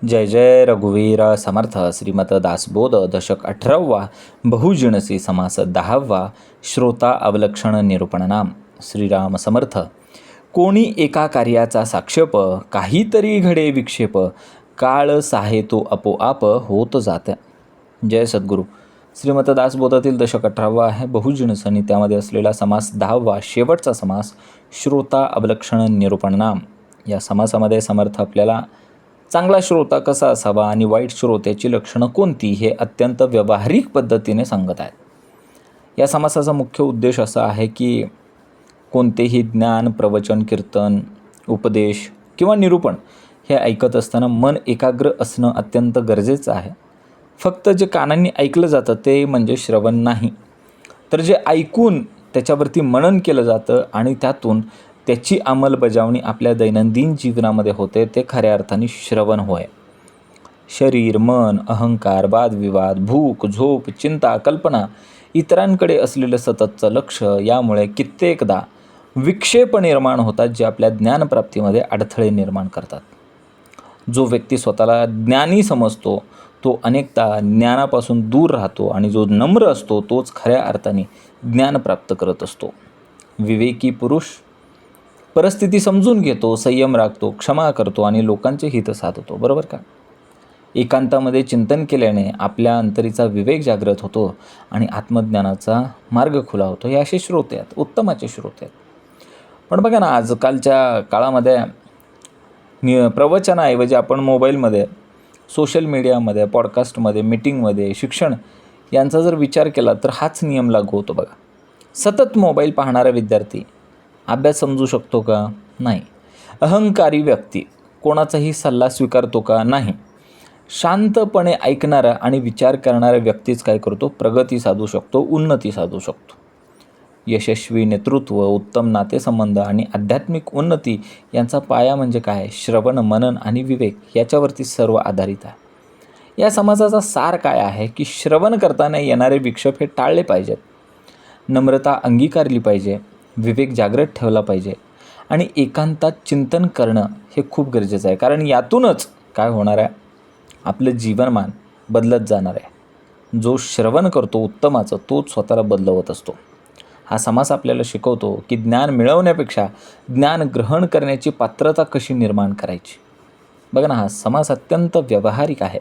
जय जय रघुवीर समर्थ. श्रीमत दासबोध दशक 18वा. बहुजिणसी समास 10वा. श्रोता अवलक्षण निरूपणनाम. श्रीराम समर्थ. कोणी एका कार्याचा साक्षेप, काहीतरी घडे विक्षेप, काळ साहे तो आपोआप होत जात. जय सद्गुरू. श्रीमत दासबोधातील दशक 18वा आहे, बहुजिणस, आणि त्यामध्ये असलेला समास 10वा, शेवटचा समास श्रोता अवलक्षण निरूपणनाम. या समासामध्ये समर्थ आपल्याला चांगला श्रोता कसा असावा आणि वाईट श्रोत्याची लक्षणं कोणती हे अत्यंत व्यावहारिक पद्धतीने सांगत आहेत. या समासाचा मुख्य उद्देश असा आहे की कोणतेही ज्ञान, प्रवचन, कीर्तन, उपदेश किंवा निरूपण हे ऐकत असताना मन एकाग्र असणं अत्यंत गरजेचं आहे. फक्त जे कानांनी ऐकलं जातं ते म्हणजे श्रवण नाही, तर जे ऐकून त्याच्यावरती मनन केलं जातं आणि त्यातून त्याची अंमलबजावणी आपल्या दैनंदिन जीवनामध्ये होते ते खऱ्या अर्थाने श्रवण होय. शरीर, मन, अहंकार, वादविवाद, भूक, झोप, चिंता, कल्पना, इतरांकडे असलेलं सततचं लक्ष यामुळे कित्येकदा विक्षेप निर्माण होतात, जे आपल्या ज्ञानप्राप्तीमध्ये अडथळे निर्माण करतात. जो व्यक्ती स्वतःला ज्ञानी समजतो तो अनेकदा ज्ञानापासून दूर राहतो, आणि जो नम्र असतो तोच खऱ्या अर्थाने ज्ञान प्राप्त करत असतो. विवेकी पुरुष परिस्थिती समजून घेतो, संयम राखतो, क्षमा करतो आणि लोकांचे हित साधतो. बरोबर का? एकांतामध्ये चिंतन केल्याने आपल्या अंतरीचा विवेक जागृत होतो आणि आत्मज्ञानाचा मार्ग खुला होतो. हे असे श्रोते आहेत, उत्तमाचे श्रोते आहेत. पण बघा ना, आजकालच्या काळामध्ये प्रवचनाऐवजी आपण मोबाईलमध्ये, सोशल मीडियामध्ये, पॉडकास्टमध्ये, मीटिंगमध्ये, शिक्षण यांचा जर विचार केला तर हाच नियम लागू होतो. बघा, सतत मोबाईल पाहणारा विद्यार्थी अभ्यास समजू शकतो का? नाही. अहंकारी व्यक्ती कोणाचाही सल्ला स्वीकारतो का? नाही. शांतपणे ऐकणारा आणि विचार करणारा व्यक्तीच काय करतो? प्रगती साधू शकतो, उन्नती साधू शकतो. यशस्वी नेतृत्व, उत्तम नातेसंबंध आणि आध्यात्मिक उन्नती यांचा पाया म्हणजे काय? श्रवण, मनन आणि विवेक याच्यावरती सर्व आधारित आहे. या समाजाचा सार काय आहे की श्रवण करताना येणारे विक्षेप हे टाळले पाहिजेत, नम्रता अंगीकारली पाहिजे, विवेक जागृत ठेवला पाहिजे आणि एकांतात चिंतन करणं हे खूप गरजेचं आहे. कारण यातूनच काय होणार आहे? आपलं जीवनमान बदलत जाणार आहे. जो श्रवण करतो उत्तमाचं तोच स्वतःला बदलवत असतो. हा समास आपल्याला शिकवतो की ज्ञान मिळवण्यापेक्षा ज्ञान ग्रहण करण्याची पात्रता कशी निर्माण करायची. बघा ना, हा समास अत्यंत व्यावहारिक आहे.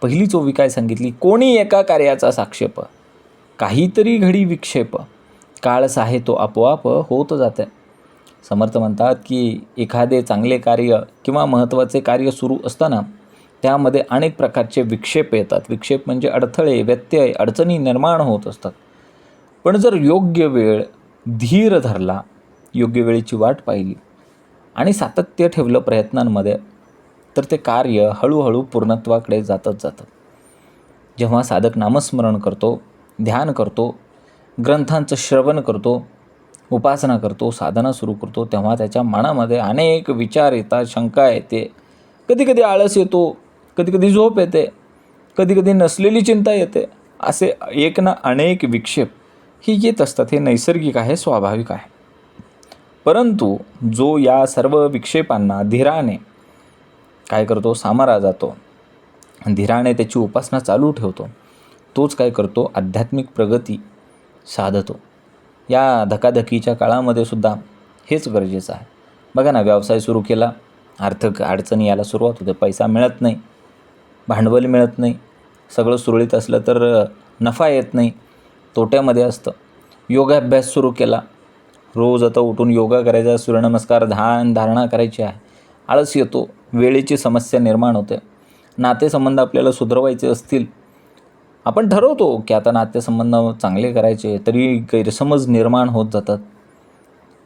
पहिली चोवी काय सांगितली? कोणी एका कार्याचा साक्षेप, काहीतरी घडी विक्षेप, काळ साहे तो आपोआप होत जाते. समर्थ म्हणतात की एखादे चांगले कार्य किंवा महत्त्वाचे कार्य सुरू असताना त्यामध्ये अनेक प्रकारचे विक्षेप येतात. विक्षेप म्हणजे अडथळे, व्यत्यय, अडचणी निर्माण होत असतात. पण जर योग्य वेळ, धीर धरला, योग्य वेळेची वाट पाहिली आणि सातत्य ठेवलं प्रयत्नांमध्ये, तर ते कार्य हळूहळू पूर्णत्वाकडे जातच जातं. जेव्हा साधक नामस्मरण करतो, ध्यान करतो, ग्रंथांचं श्रवण करतो, उपासना करतो, साधना सुरू करतो, तेव्हा त्याच्या मनामध्ये अनेक विचार येतात, शंका येते, कधीकधी आळस येतो, कधीकधी झोप येते, कधीकधी नसलेली चिंता येते. असे एक ना अनेक विक्षेप ही येत असतात. हे नैसर्गिक आहे, स्वाभाविक आहे. परंतु जो या सर्व विक्षेपांना धीराने काय करतो? सामोरा जातो, धीराने त्याची उपासना चालू ठेवतो, तोच काय करतो? आध्यात्मिक प्रगती साधतो. या धकाधकीच्या काळामध्ये सुद्धा हेच गरजेचं आहे. बघा ना, व्यवसाय सुरू केला, आर्थिक अडचणी यायला सुरुवात होते, पैसा मिळत नाही, भांडवल मिळत नाही, सगळं सुरळीत असलं तर नफा येत नाही, तोट्यामध्ये असतं. योगाभ्यास सुरू केला, रोज आता उठून योगा करायचा, सूर्यनमस्कार, ध्यान धारणा करायची आहे, आळस येतो, वेळेची समस्या निर्माण होते. नातेसंबंध आपल्याला सुधारवायचे असतील, आपण ठरवतो की आता नातेसंबंध चांगले करायचे, तरी गैरसमज निर्माण होत जातात.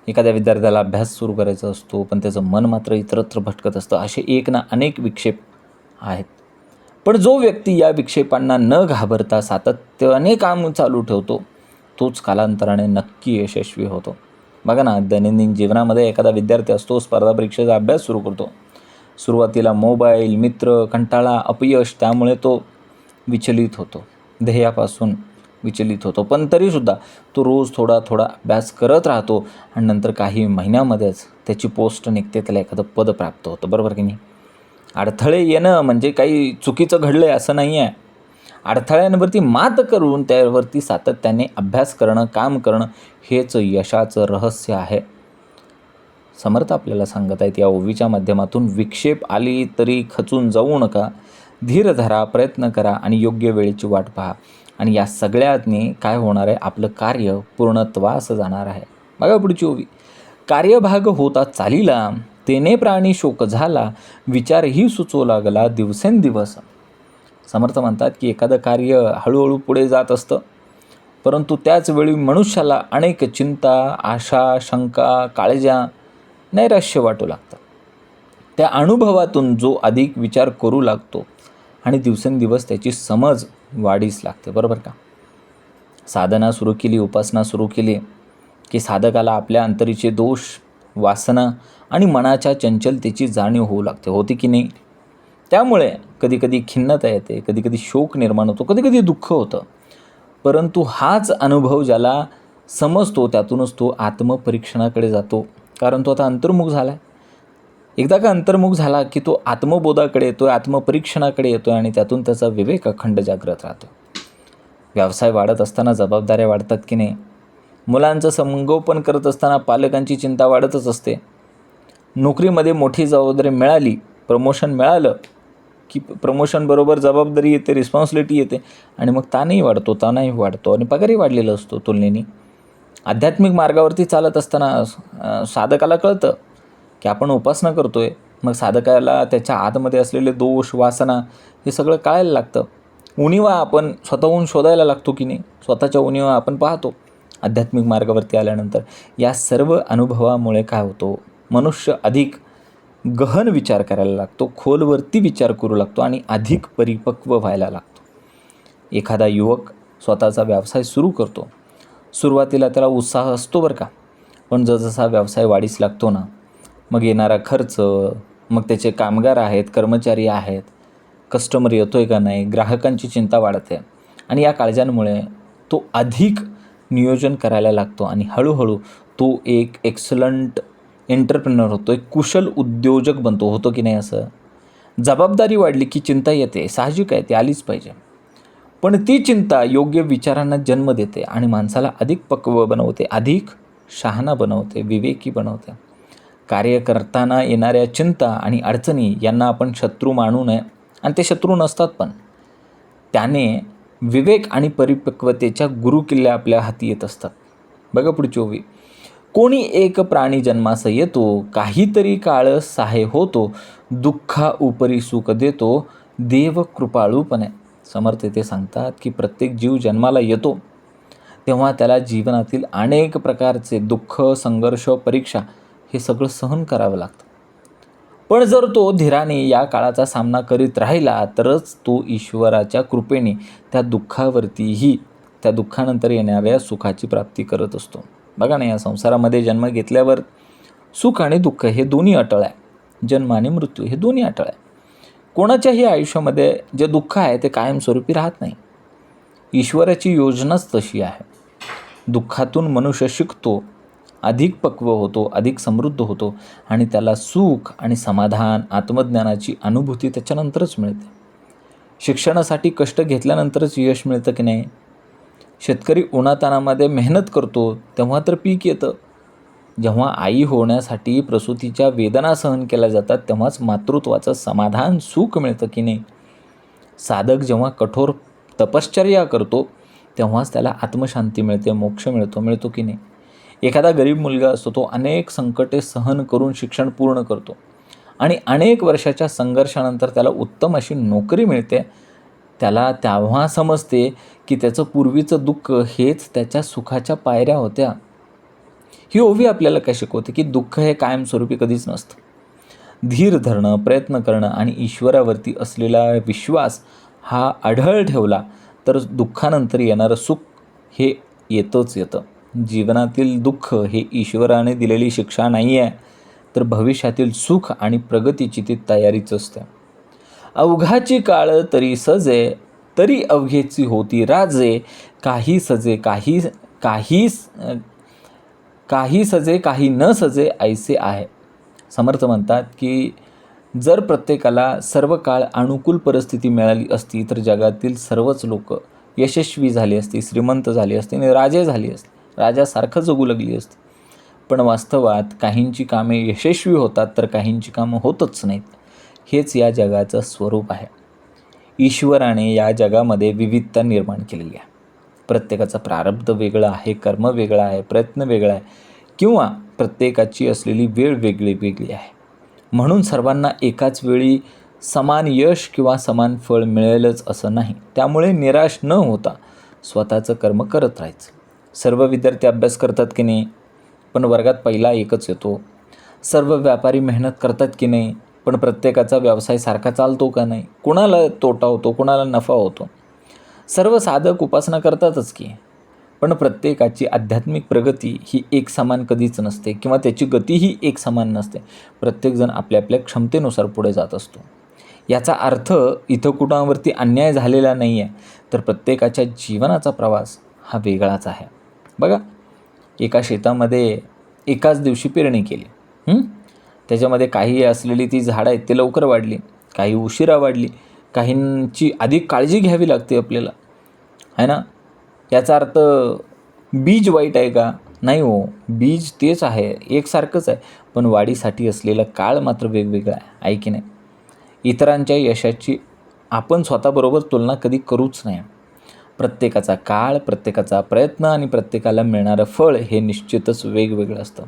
एखाद्या विद्यार्थ्याला अभ्यास सुरू करायचा असतो पण त्याचं मन मात्र इतरत्र भटकत असतं. असे एक ना अनेक विक्षेप आहेत. पण जो व्यक्ती या विक्षेपांना न घाबरता सातत्याने काम चालू ठेवतो तोच कालांतराने नक्की यशस्वी होतो. बघा ना, दैनंदिन जीवनामध्ये एखादा विद्यार्थी असतो, स्पर्धा परीक्षेचा अभ्यास सुरू करतो. सुरुवातीला मोबाईल, मित्र, कंटाळा, अपयश, त्यामुळे तो विचलित होतो, ध्येयापासून विचलित होतो. पण तरीसुद्धा तो रोज थोडा थोडा अभ्यास करत राहतो आणि नंतर काही महिन्यामध्येच त्याची पोस्ट निघते, त्याला एखादं पद प्राप्त होतं. बरोबर की नाही? अडथळे येणं म्हणजे काही चुकीचं घडलं आहे असं नाही आहे. अडथळ्यांवरती मात करून त्यावरती सातत्याने अभ्यास करणं, काम करणं हेच यशाचं रहस्य आहे. समर्थ आपल्याला सांगत आहेत या ओवीच्या माध्यमातून, विक्षेप आली तरी खचून जाऊ नका, धीर धरा, प्रयत्न करा आणि योग्य वेळेची वाट पहा. आणि या सगळ्यांनी काय होणार आहे, आपलं कार्य पूर्णत्वास जाणार आहे. बघा पुढची ओवी, कार्यभाग होता चालीला, तेने प्राणी शोक झाला, विचारही सुचू लागला दिवसेंदिवस. समर्थ म्हणतात की एखादं कार्य हळूहळू पुढे जात असतं, परंतु त्याचवेळी मनुष्याला अनेक चिंता, आशा, शंका, काळज्या, नैराश्य वाटू लागतं. त्या अनुभवातून जो अधिक विचार करू लागतो आणि दिवसेंदिवस त्याची समज वाढीस लागते, बरोबर का. साधना सुरू केली, उपासना सुरू केली की साधकाला आपल्या अंतरीचे दोष, वासना आणि मनाच्या चंचलतेची जाणीव होऊ लागते, होती की नाही. त्यामुळे कधीकधी खिन्नता येते, कधीकधी शोक निर्माण होतो, कधीकधी दुःख होतं. परंतु हाच अनुभव ज्याला समजतो त्यातूनच तो आत्मपरीक्षणाकडे जातो, कारण तो आता अंतर्मुख झाला आहे. एकदा का अंतर्मुख झाला की तो आत्मबोधाकडे येतो, आत्मपरीक्षणाकडे येतो आणि त्यातून त्याचा विवेक अखंड जागृत राहतो. व्यवसाय वाढत असताना जबाबदाऱ्या वाढतात की नाही. मुलांचं संगोपन करत असताना पालकांची चिंता वाढतच असते. नोकरीमध्ये मोठी जबाबदारी मिळाली, प्रमोशन मिळालं की प्रमोशनबरोबर जबाबदारी येते, रिस्पॉन्सिबिलिटी येते आणि मग ताणही वाढतो आणि पगारही वाढलेला असतो तुलनेने. आध्यात्मिक मार्गावरती चालत असताना साधकाला कळतं की आपण उपासना करतो आहे. मग साधकाला त्याच्या आतमध्ये असलेले दोष, वासना हे सगळं कळायला लागतं. उणिवा आपण स्वतःहून शोधायला लागतो की नाही, स्वतःच्या उणिवा आपण पाहतो आध्यात्मिक मार्गावरती आल्यानंतर. या सर्व अनुभवामुळे काय होतो, मनुष्य अधिक गहन विचार करायला लागतो, खोलवरती विचार करू लागतो आणि अधिक परिपक्व व्हायला लागतो. एखादा युवक स्वतःचा व्यवसाय सुरू करतो. सुरुवातीला त्याला उत्साह असतो बरं का, पण जसा व्यवसाय वाढीस लागतो ना, मग येणारा खर्च, मग त्याचे कामगार आहेत, कर्मचारी आहेत, कस्टमर येतो आहे का नाही, ग्राहकांची चिंता वाढते आणि या काळजांमुळे तो अधिक नियोजन करायला लागतो आणि हळूहळू तो एक एक्सलंट एंटरप्रेनर होतो, एक कुशल उद्योजक बनतो, होतो की नाही असं. जबाबदारी वाढली की चिंता येते, साहजिक आहे, ती आलीच पाहिजे. पण ती चिंता योग्य विचारांना जन्म देते आणि माणसाला अधिक पक्व बनवते, अधिक शहाणा बनवते, विवेकी बनवते. कार्य करताना येणाऱ्या चिंता आणि अडचणी यांना आपण शत्रू मानू नये, आणि ते शत्रू नसतात, पण त्याने विवेक आणि परिपक्वतेच्या गुरुकिल्ल्या आपल्या हाती येत असतात. बघा पुढची ओवी, कोणी एक प्राणी जन्मास येतो, काहीतरी काळ सहाय्य होतो, दुःखा उपरी सुख देतो, देव कृपाळूपणे. समर्थ ते सांगतात की प्रत्येक जीव जन्माला येतो तेव्हा त्याला जीवनातील अनेक प्रकारचे दुःख, संघर्ष, परीक्षा हे सगळं सहन करावं लागतं. पण जर तो धीराने या काळाचा सामना करीत राहिला तरच तो ईश्वराच्या कृपेने त्या दुःखावरतीही, त्या दुःखानंतर येणाऱ्या सुखाची प्राप्ती करत असतो. बघा ना, या संसारामध्ये जन्म घेतल्यावर सुख आणि दुःख हे दोन्ही अटळ आहे. जन्म आणि मृत्यू हे दोन्ही अटळ आहे. कोणाच्याही आयुष्यामध्ये जे दुःख आहे ते कायमस्वरूपी राहत नाही. ईश्वराची योजनाच तशी आहे. दुःखातून मनुष्य शिकतो, अधिक पक्व होतो, अधिक समृद्ध होतो आणि त्याला सुख आणि समाधान, आत्मज्ञानाची अनुभूती त्याच्यानंतरच मिळते. शिक्षणासाठी कष्ट घेतल्यानंतरच यश मिळतं की नाही. शेतकरी उन्हातानामध्ये मेहनत करतो तेव्हा तर पीक येतं. जेव्हा आई होण्यासाठी प्रसूतीच्या वेदना सहन केल्या जातात तेव्हाच मातृत्वाचं समाधान, सुख मिळतं की नाही. साधक जेव्हा कठोर तपश्चर्या करतो तेव्हाच त्याला आत्मशांती मिळते, मोक्ष मिळतो की नाही. एखादा गरीब मुलगा असतो, तो अनेक संकटे सहन करून शिक्षण पूर्ण करतो आणि अनेक वर्षाच्या संघर्षानंतर त्याला उत्तम अशी नोकरी मिळते. त्याला तेव्हा समजते की त्याचं पूर्वीचं दुःख हेच त्याच्या सुखाच्या पायऱ्या होत्या. ही ओवी आपल्याला काय शिकवते की दुःख हे कायमस्वरूपी कधीच नसतं. धीर धरणं, प्रयत्न करणं आणि ईश्वरावरती असलेला विश्वास हा अढळ ठेवला तर दुःखानंतर येणारं सुख हे येतंच येतं. जीवनातील दुःख हे ईश्वराने दिलेली शिक्षा नाही आहे, तर भविष्यातील सुख आणि प्रगतीची ती तयारीच असते. अवघाची काळ तरी सजे, तरी अवघेची होती राजे, काही सजे काही सजे काही न सजे ऐसे आहे. समर्थ म्हणतात की जर प्रत्येकाला सर्व काळ अनुकूल परिस्थिती मिळाली असती तर जगातील सर्वच लोक यशस्वी झाली असती, श्रीमंत झाली असती आणि राजे झाली असती, राजासारखं जगू लागली असती. पण वास्तवात काहींची कामे यशस्वी होतात तर काहींची कामं होतच नाहीत. हेच या जगाचं स्वरूप आहे. ईश्वराने या जगामध्ये विविधता निर्माण केलेली आहे. प्रत्येकाचा प्रारब्ध वेगळं आहे, कर्म वेगळं आहे, प्रयत्न वेगळा आहे किंवा प्रत्येकाची असलेली वेळ वेगळी वेगळी आहे. म्हणून सर्वांना एकाच वेळी समान यश किंवा समान फळ मिळेलच असं नाही. त्यामुळे निराश न होता स्वतःचं कर्म करत राहायचं. सर्व विद्यार्थी अभ्यास करतात की नाही, पण वर्गात पहिला एकच येतो. सर्व व्यापारी मेहनत करतात की नाही, पण प्रत्येकाचा व्यवसाय सारखा चालतो का नाही, कुणाला तोटा होतो, कुणाला नफा होतो. सर्व साधक उपासना करतातच की, पण प्रत्येकाची आध्यात्मिक प्रगती ही एक समान कधीच नसते किंवा त्याची गतीही एक समान नसते. प्रत्येकजण आपल्या आपल्या क्षमतेनुसार पुढे जात असतो. याचा अर्थ इथं कुणावरती अन्याय झालेला नाही आहे, तर प्रत्येकाच्या जीवनाचा प्रवास हा वेगळाच आहे. बघा, एका शेतामध्ये एकाच दिवशी पेरणी केली. त्याच्यामध्ये काही असलेली ती झाडं आहेत ती लवकर वाढली, काही उशिरा वाढली, काहींची अधिक काळजी घ्यावी लागते आपल्याला, आहे ना. याचा अर्थ बीज वाईट आहे का? नाही हो, बीज तेच आहे, एकसारखंच आहे, पण वाढीसाठी असलेला काळ मात्र वेगवेगळा आहे की नाही. इतरांच्या यशाची आपण स्वतःबरोबर तुलना कधी करूच नाही. प्रत्येकाचा काळ, प्रत्येकाचा प्रयत्न आणि प्रत्येकाला मिळणारं फळ हे निश्चितच वेगवेगळं असतं.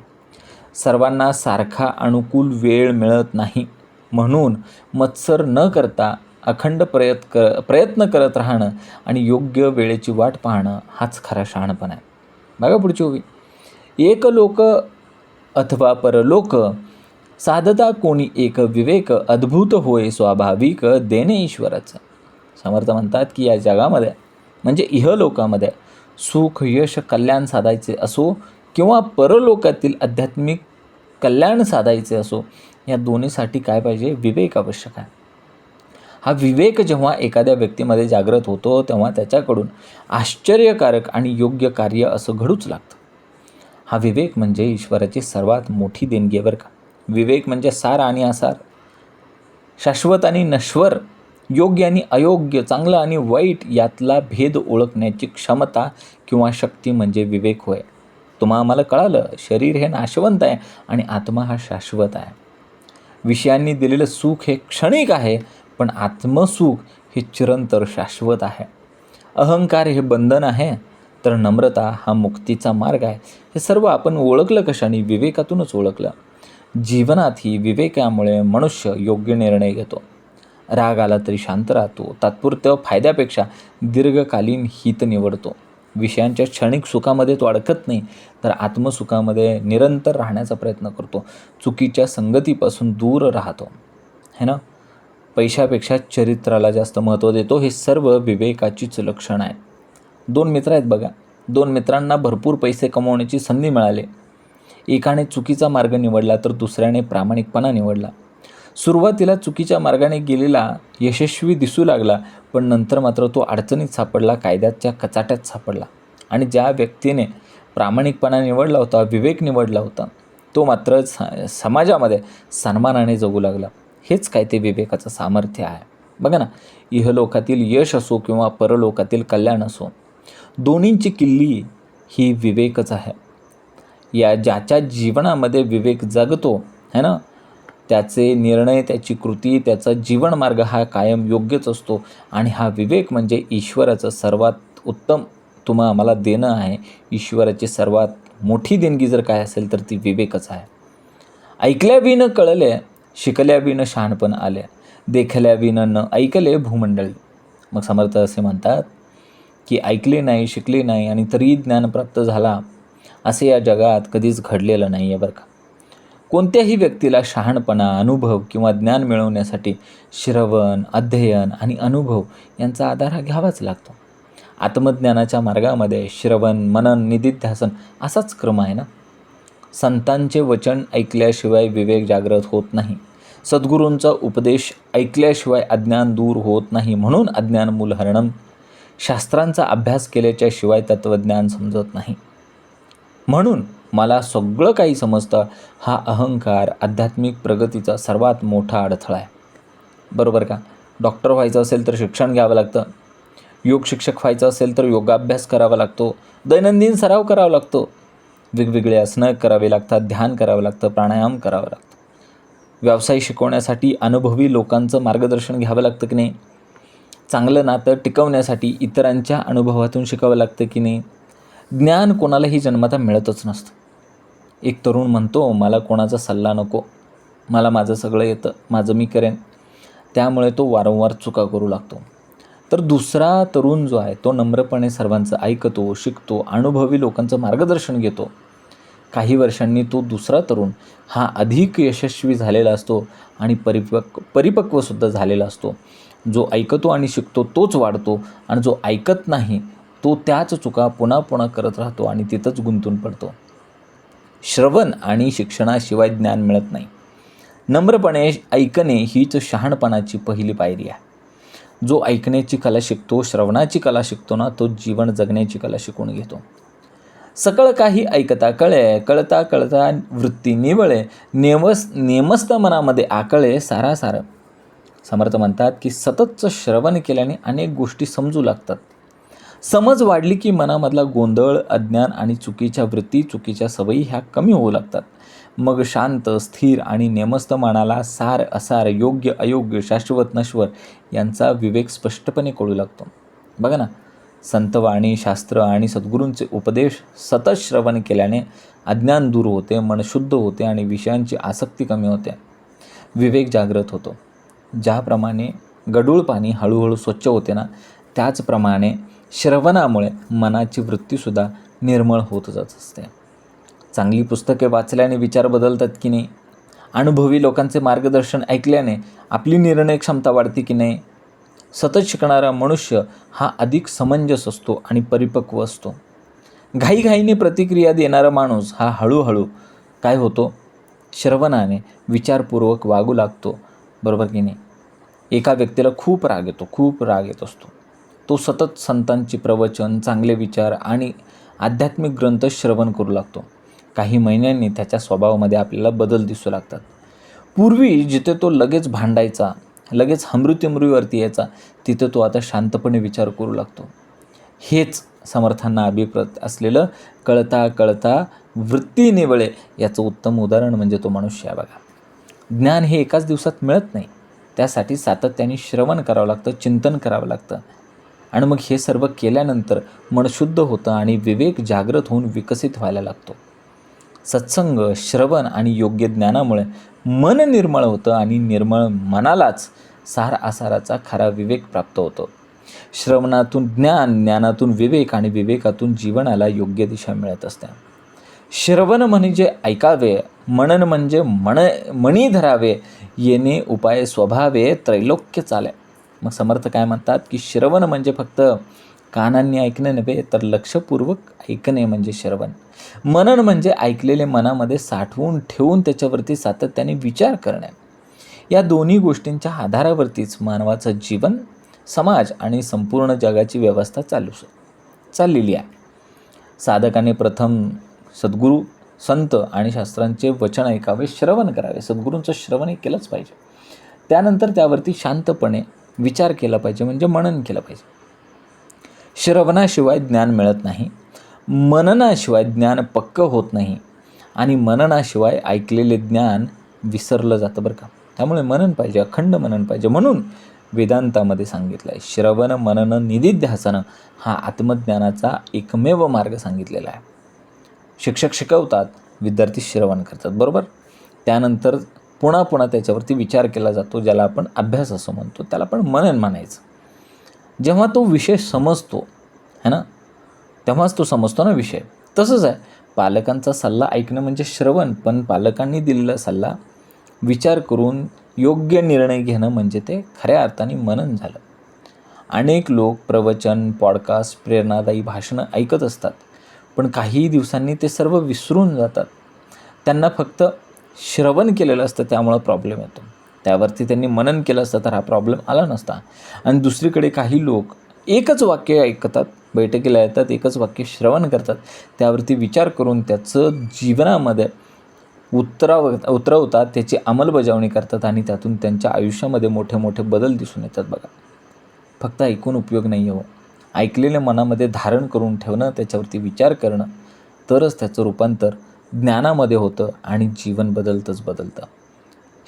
सर्वांना सारखा अनुकूल वेळ मिळत नाही. म्हणून मत्सर न करता अखंड प्रयत्न करत राहणं आणि योग्य वेळेची वाट पाहणं हाच खरा शहाणपणा आहे. बघा पुढची उभी. एक लोक अथवा परलोक साधता कोणी एक विवेक, अद्भुत होय स्वाभाविक देणे ईश्वराचं. समर्थ म्हणतात की या जगामध्ये म्हणजे इहलोकामध्ये सुख, यश, कल्याण साधायचे असो किंवा परलोकातील आध्यात्मिक कल्याण साधायचे असो, या दोन्हीसाठी काय पाहिजे? विवेक आवश्यक आहे. हा विवेक जेव्हा एखाद्या व्यक्तीमध्ये जागृत होतो तेव्हा त्याच्याकडून आश्चर्यकारक आणि योग्य कार्य असं घडूच लागतं. हा विवेक म्हणजे ईश्वराची सर्वात मोठी देणगी आहे बरं का. विवेक म्हणजे सार आणि असार, शाश्वत आणि नश्वर, योग्य आणि अयोग्य, चांगलं आणि वाईट यातला भेद ओळखण्याची क्षमता किंवा शक्ती म्हणजे विवेक होय. आम्हाला कळालं, शरीर हे नाशवंत आहे आणि आत्मा हा शाश्वत आहे. विषयांनी दिलेलं सुख हे क्षणिक आहे, पण आत्मसुख हे चिरंतर शाश्वत आहे. अहंकार हे बंधन आहे, तर नम्रता हा मुक्तीचा मार्ग आहे. हे सर्व आपण ओळखलं कशाने? विवेकातूनच ओळखलं. जीवनातही विवेकामुळे मनुष्य योग्य निर्णय घेतो. राग आला तरी शांत राहतो, तात्पुरत्या फायद्यापेक्षा दीर्घकालीन हित निवडतो. विषयांच्या क्षणिक सुखामध्ये तो अडकत नाही, तर आत्मसुखामध्ये निरंतर राहण्याचा प्रयत्न करतो. चुकीच्या संगतीपासून दूर राहतो, है ना. पैशापेक्षा चरित्राला जास्त महत्त्व देतो. हे सर्व विवेकाचीच लक्षण आहेत. 2 मित्र आहेत बघा. 2 मित्रांना भरपूर पैसे कमवण्याची संधी मिळाली. एकाने चुकीचा मार्ग निवडला तर दुसऱ्याने प्रामाणिकपणा निवडला. सुरुवातीला चुकीच्या मार्गाने गेलेला यशस्वी दिसू लागला, पण नंतर मात्र तो अडचणीत सापडला, कायद्याच्या कचाट्यात सापडला. आणि ज्या व्यक्तीने प्रामाणिकपणा निवडला होता, विवेक निवडला होता, तो मात्र समाजामध्ये सन्मानाने जगू लागला. हेच काय ते विवेकाचं सामर्थ्य आहे. बघा ना, इहलोकातील यश असो किंवा परलोकातील कल्याण असो, दोन्हींची किल्ली ही विवेकच आहे. ज्याच्या जीवनामध्ये विवेक जगतो, है ना, त्याचे निर्णय, त्याची कृती, त्याचा जीवनमार्ग हा कायम योग्यच असतो. आणि हा विवेक म्हणजे ईश्वराचं सर्वात उत्तम आम्हाला देणं आहे. ईश्वराची सर्वात मोठी देणगी जर काय असेल तर ती विवेकच आहे. ऐकल्याविनं कळले, शिकल्याविनं शहाणपण आले, देखल्याविनं न ऐकले भूमंडळी. मग समर्थ असे म्हणतात की ऐकले नाही, शिकले नाही आणि तरीही ज्ञान प्राप्त झाला, असे या जगात कधीच घडलेलं नाही आहे बरं का. कोणत्याही व्यक्तीला शहाणपणा, अनुभव किंवा ज्ञान मिळवण्यासाठी श्रवण, अध्ययन आणि अनुभव यांचा आधार हा घ्यावाच लागतो. आत्मज्ञानाच्या मार्गामध्ये श्रवण, मनन, निदिध्यासन असाच क्रम आहे ना. संतांचे वचन ऐकल्याशिवाय विवेक जागृत होत नाही. सद्गुरूंचा उपदेश ऐकल्याशिवाय अज्ञान दूर होत नाही. म्हणून अज्ञान मूलहरणम. शास्त्रांचा अभ्यास केल्याच्या शिवाय तत्त्वज्ञान समजत नाही. म्हणून मला सगळं काही समजतं, हा अहंकार आध्यात्मिक प्रगतीचा सर्वात मोठा अडथळा आहे. बरोबर का? डॉक्टर व्हायचं असेल तर शिक्षण घ्यावं लागतं, योग शिक्षक व्हायचं असेल तर योगाभ्यास करावा लागतो, दैनंदिन सराव करावा लागतो, वेगवेगळे आसनं करावे लागतात, ध्यान करावं लागतं, प्राणायाम करावं लागतं. व्यवसाय शिकवण्यासाठी अनुभवी लोकांचं मार्गदर्शन घ्यावं लागतं की नाही? चांगलं नातं टिकवण्यासाठी इतरांच्या अनुभवातून शिकावं लागतं की नाही? ज्ञान कोणालाही जन्मता मिळतच नसतं. एक तरुण म्हणतो, मला कोणाचा सल्ला नको, मला माझं सगळं येतं, माझं मी करेन. त्यामुळे तो वारंवार चुका करू लागतो. तर दुसरा तरुण जो आहे तो नम्रपणे सर्वांचं ऐकतो, शिकतो, अनुभवी लोकांचं मार्गदर्शन घेतो. काही वर्षांनी तो दुसरा तरुण हा अधिक यशस्वी झालेला असतो आणि परिपक्वसुद्धा झालेला असतो. जो ऐकतो आणि शिकतो तोच वाढतो आणि जो ऐकत नाही तो त्याच चुका पुन्हा पुन्हा करत राहतो आणि तिथंच गुंतून पडतो. श्रवण आणि शिक्षणाशिवाय ज्ञान मिळत नाही. नम्रपणे ऐकणे हीच शहाणपणाची पहिली पायरी आहे. जो ऐकण्याची कला शिकतो, श्रवणाची कला शिकतो ना, तो जीवन जगण्याची कला शिकून घेतो. सकळ काही ऐकता कळे, कळता कळता वृत्ती निवळे, नेमस्त मनामध्ये आकळे सारासार. समर्थ म्हणतात की सततचं श्रवण केल्याने अनेक गोष्टी समजू लागतात. समज वाढली की मनामधला गोंधळ, अज्ञान आणि चुकीच्या वृत्ती, चुकीच्या सवयी ह्या कमी होऊ लागतात. मग शांत, स्थिर आणि नेमस्त मनाला सार असार, योग्य अयोग्य, शाश्वत नश्वर यांचा विवेक स्पष्टपणे कळू लागतो. बघा ना, संतवाणी, शास्त्र आणि सद्गुरूंचे उपदेश सतत श्रवण केल्याने अज्ञान दूर होते, मन शुद्ध होते आणि विषयांची आसक्ती कमी होते. विवेक जागृत होतो. ज्याप्रमाणे गढूळ पाणी हळूहळू स्वच्छ होते ना, त्याचप्रमाणे श्रवणामुळे मनाची वृत्तीसुद्धा निर्मळ होत जात असते. चांगली पुस्तके वाचल्याने विचार बदलतात की नाही? अनुभवी लोकांचे मार्गदर्शन ऐकल्याने आपली निर्णय क्षमता वाढते की नाही? सतत शिकणारा मनुष्य हा अधिक समंजस असतो आणि परिपक्व असतो. घाईघाईने प्रतिक्रिया देणारा माणूस हा हळूहळू काय होतो? श्रवणाने विचारपूर्वक वागू लागतो. बरोबर की नाही? एका व्यक्तीला खूप राग येत असतो. तो सतत संतांची प्रवचन, चांगले विचार आणि आध्यात्मिक ग्रंथ श्रवण करू लागतो. काही महिन्यांनी त्याच्या स्वभावामध्ये आपल्याला बदल दिसू लागतात. पूर्वी जिथे तो लगेच भांडायचा, लगेच हमृत्युमृत्यूवरती यायचा, तिथे तो आता शांतपणे विचार करू लागतो. हेच समर्थांना अभिप्रेत असलेलं कळता कळता वृत्ती निवळे याचं उत्तम उदाहरण म्हणजे तो मनुष्य आहे. बघा, ज्ञान हे एकाच दिवसात मिळत नाही. त्यासाठी सातत्याने श्रवण करावं लागतं, चिंतन करावं लागतं आणि मग हे सर्व केल्यानंतर मन शुद्ध होतं आणि विवेक जागृत होऊन विकसित व्हायला लागतो. सत्संग, श्रवण आणि योग्य ज्ञानामुळे मन निर्मळ होतं आणि निर्मळ मनालाच सार आसाराचा खरा विवेक प्राप्त होतो. श्रवणातून ज्ञान, ज्ञानातून विवेक आणि विवेकातून जीवनाला योग्य दिशा मिळत असते. श्रवण म्हणजे ऐकावे, मनन म्हणजे मणी धरावे, येणे उपाय स्वभावे, त्रैलोक्य चाले. मग समर्थ काय म्हणतात की श्रवण म्हणजे फक्त कानांनी ऐकणे नव्हे, तर लक्षपूर्वक ऐकणे म्हणजे श्रवण. मनन म्हणजे ऐकलेले मनामध्ये साठवून ठेवून त्याच्यावरती सातत्याने विचार करणे. या दोन्ही गोष्टींच्या आधारावरतीच मानवाचं जीवन, समाज आणि संपूर्ण जगाची व्यवस्था चाललेली आहे. साधकाने प्रथम सद्गुरू, संत आणि शास्त्रांचे वचन ऐकावे, श्रवण करावे. सद्गुरूंचं श्रवण हे केलंच पाहिजे. त्यानंतर त्यावरती शांतपणे विचार केला पाहिजे, म्हणजे मनन केलं पाहिजे. श्रवणाशिवाय ज्ञान मिळत नाही, मननाशिवाय ज्ञान पक्कं होत नाही आणि मननाशिवाय ऐकलेले ज्ञान विसरलं जातं बरं का. त्यामुळे मनन पाहिजे, अखंड मनन पाहिजे. म्हणून वेदांतामध्ये सांगितलं आहे, श्रवण मनन निदिध्यासन हा आत्मज्ञानाचा एकमेव मार्ग सांगितलेला आहे. शिक्षक शिकवतात, विद्यार्थी श्रवण करतात, बरोबर. त्यानंतर पुन्हा त्याच्यावरती विचार केला जातो, ज्याला आपण अभ्यास असं म्हणतो, त्याला आपण मनन म्हणायचं. जेव्हा तो विषय समजतो है ना, तेव्हाच तो समजतो ना विषय. तसंच आहे, पालकांचा सल्ला ऐकणं म्हणजे श्रवण, पण पालकांनी दिलेला सल्ला विचार करून योग्य निर्णय घेणं म्हणजे ते खऱ्या अर्थाने मनन झालं. अनेक लोक प्रवचन, पॉडकास्ट, प्रेरणादायी भाषणं ऐकत असतात, पण काही दिवसांनी ते सर्व विसरून जातात. त्यांना फक्त श्रवण केलेलं असतं, त्यामुळं प्रॉब्लेम येतो. त्यावरती त्यांनी मनन केलं असतं तर हा प्रॉब्लेम आला नसता. आणि दुसरीकडे काही लोक एकच वाक्य ऐकतात बैठकीला येतात, एकच वाक्य श्रवण करतात, त्यावरती विचार करून त्याचं जीवनामध्ये उतरवतात, त्याची अंमलबजावणी करतात आणि त्यातून त्यांच्या आयुष्यामध्ये मोठे मोठे बदल दिसून येतात बघा. फक्त ऐकून उपयोग नाही हो, ऐकलेले मनामध्ये धारण करून ठेवणं, त्याच्यावरती विचार करणं, तरच त्याचं रूपांतर ज्ञानामध्ये होतं आणि जीवन बदलतं.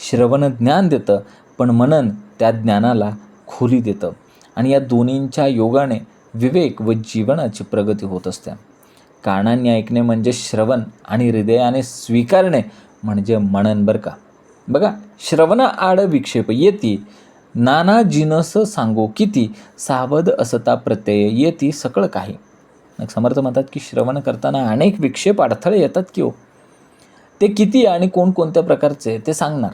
श्रवण ज्ञान देतं, पण मनन त्या ज्ञानाला खोली देतं आणि या दोन्हींच्या योगाने विवेक व जीवनाची प्रगती होत असते. कानांनी ऐकणे म्हणजे श्रवण आणि हृदयाने स्वीकारणे म्हणजे मनन बरं का. बघा, श्रवणा आड विक्षेप येती, नाना जिनस सांगो किती, सावध असता प्रत्यय येती सकळ काही. मग समर्थ म्हणतात की श्रवण करताना अनेक विक्षेप अडथळे येतात की हो, ते किती आणि कोणकोणत्या प्रकारचे ते सांगणार.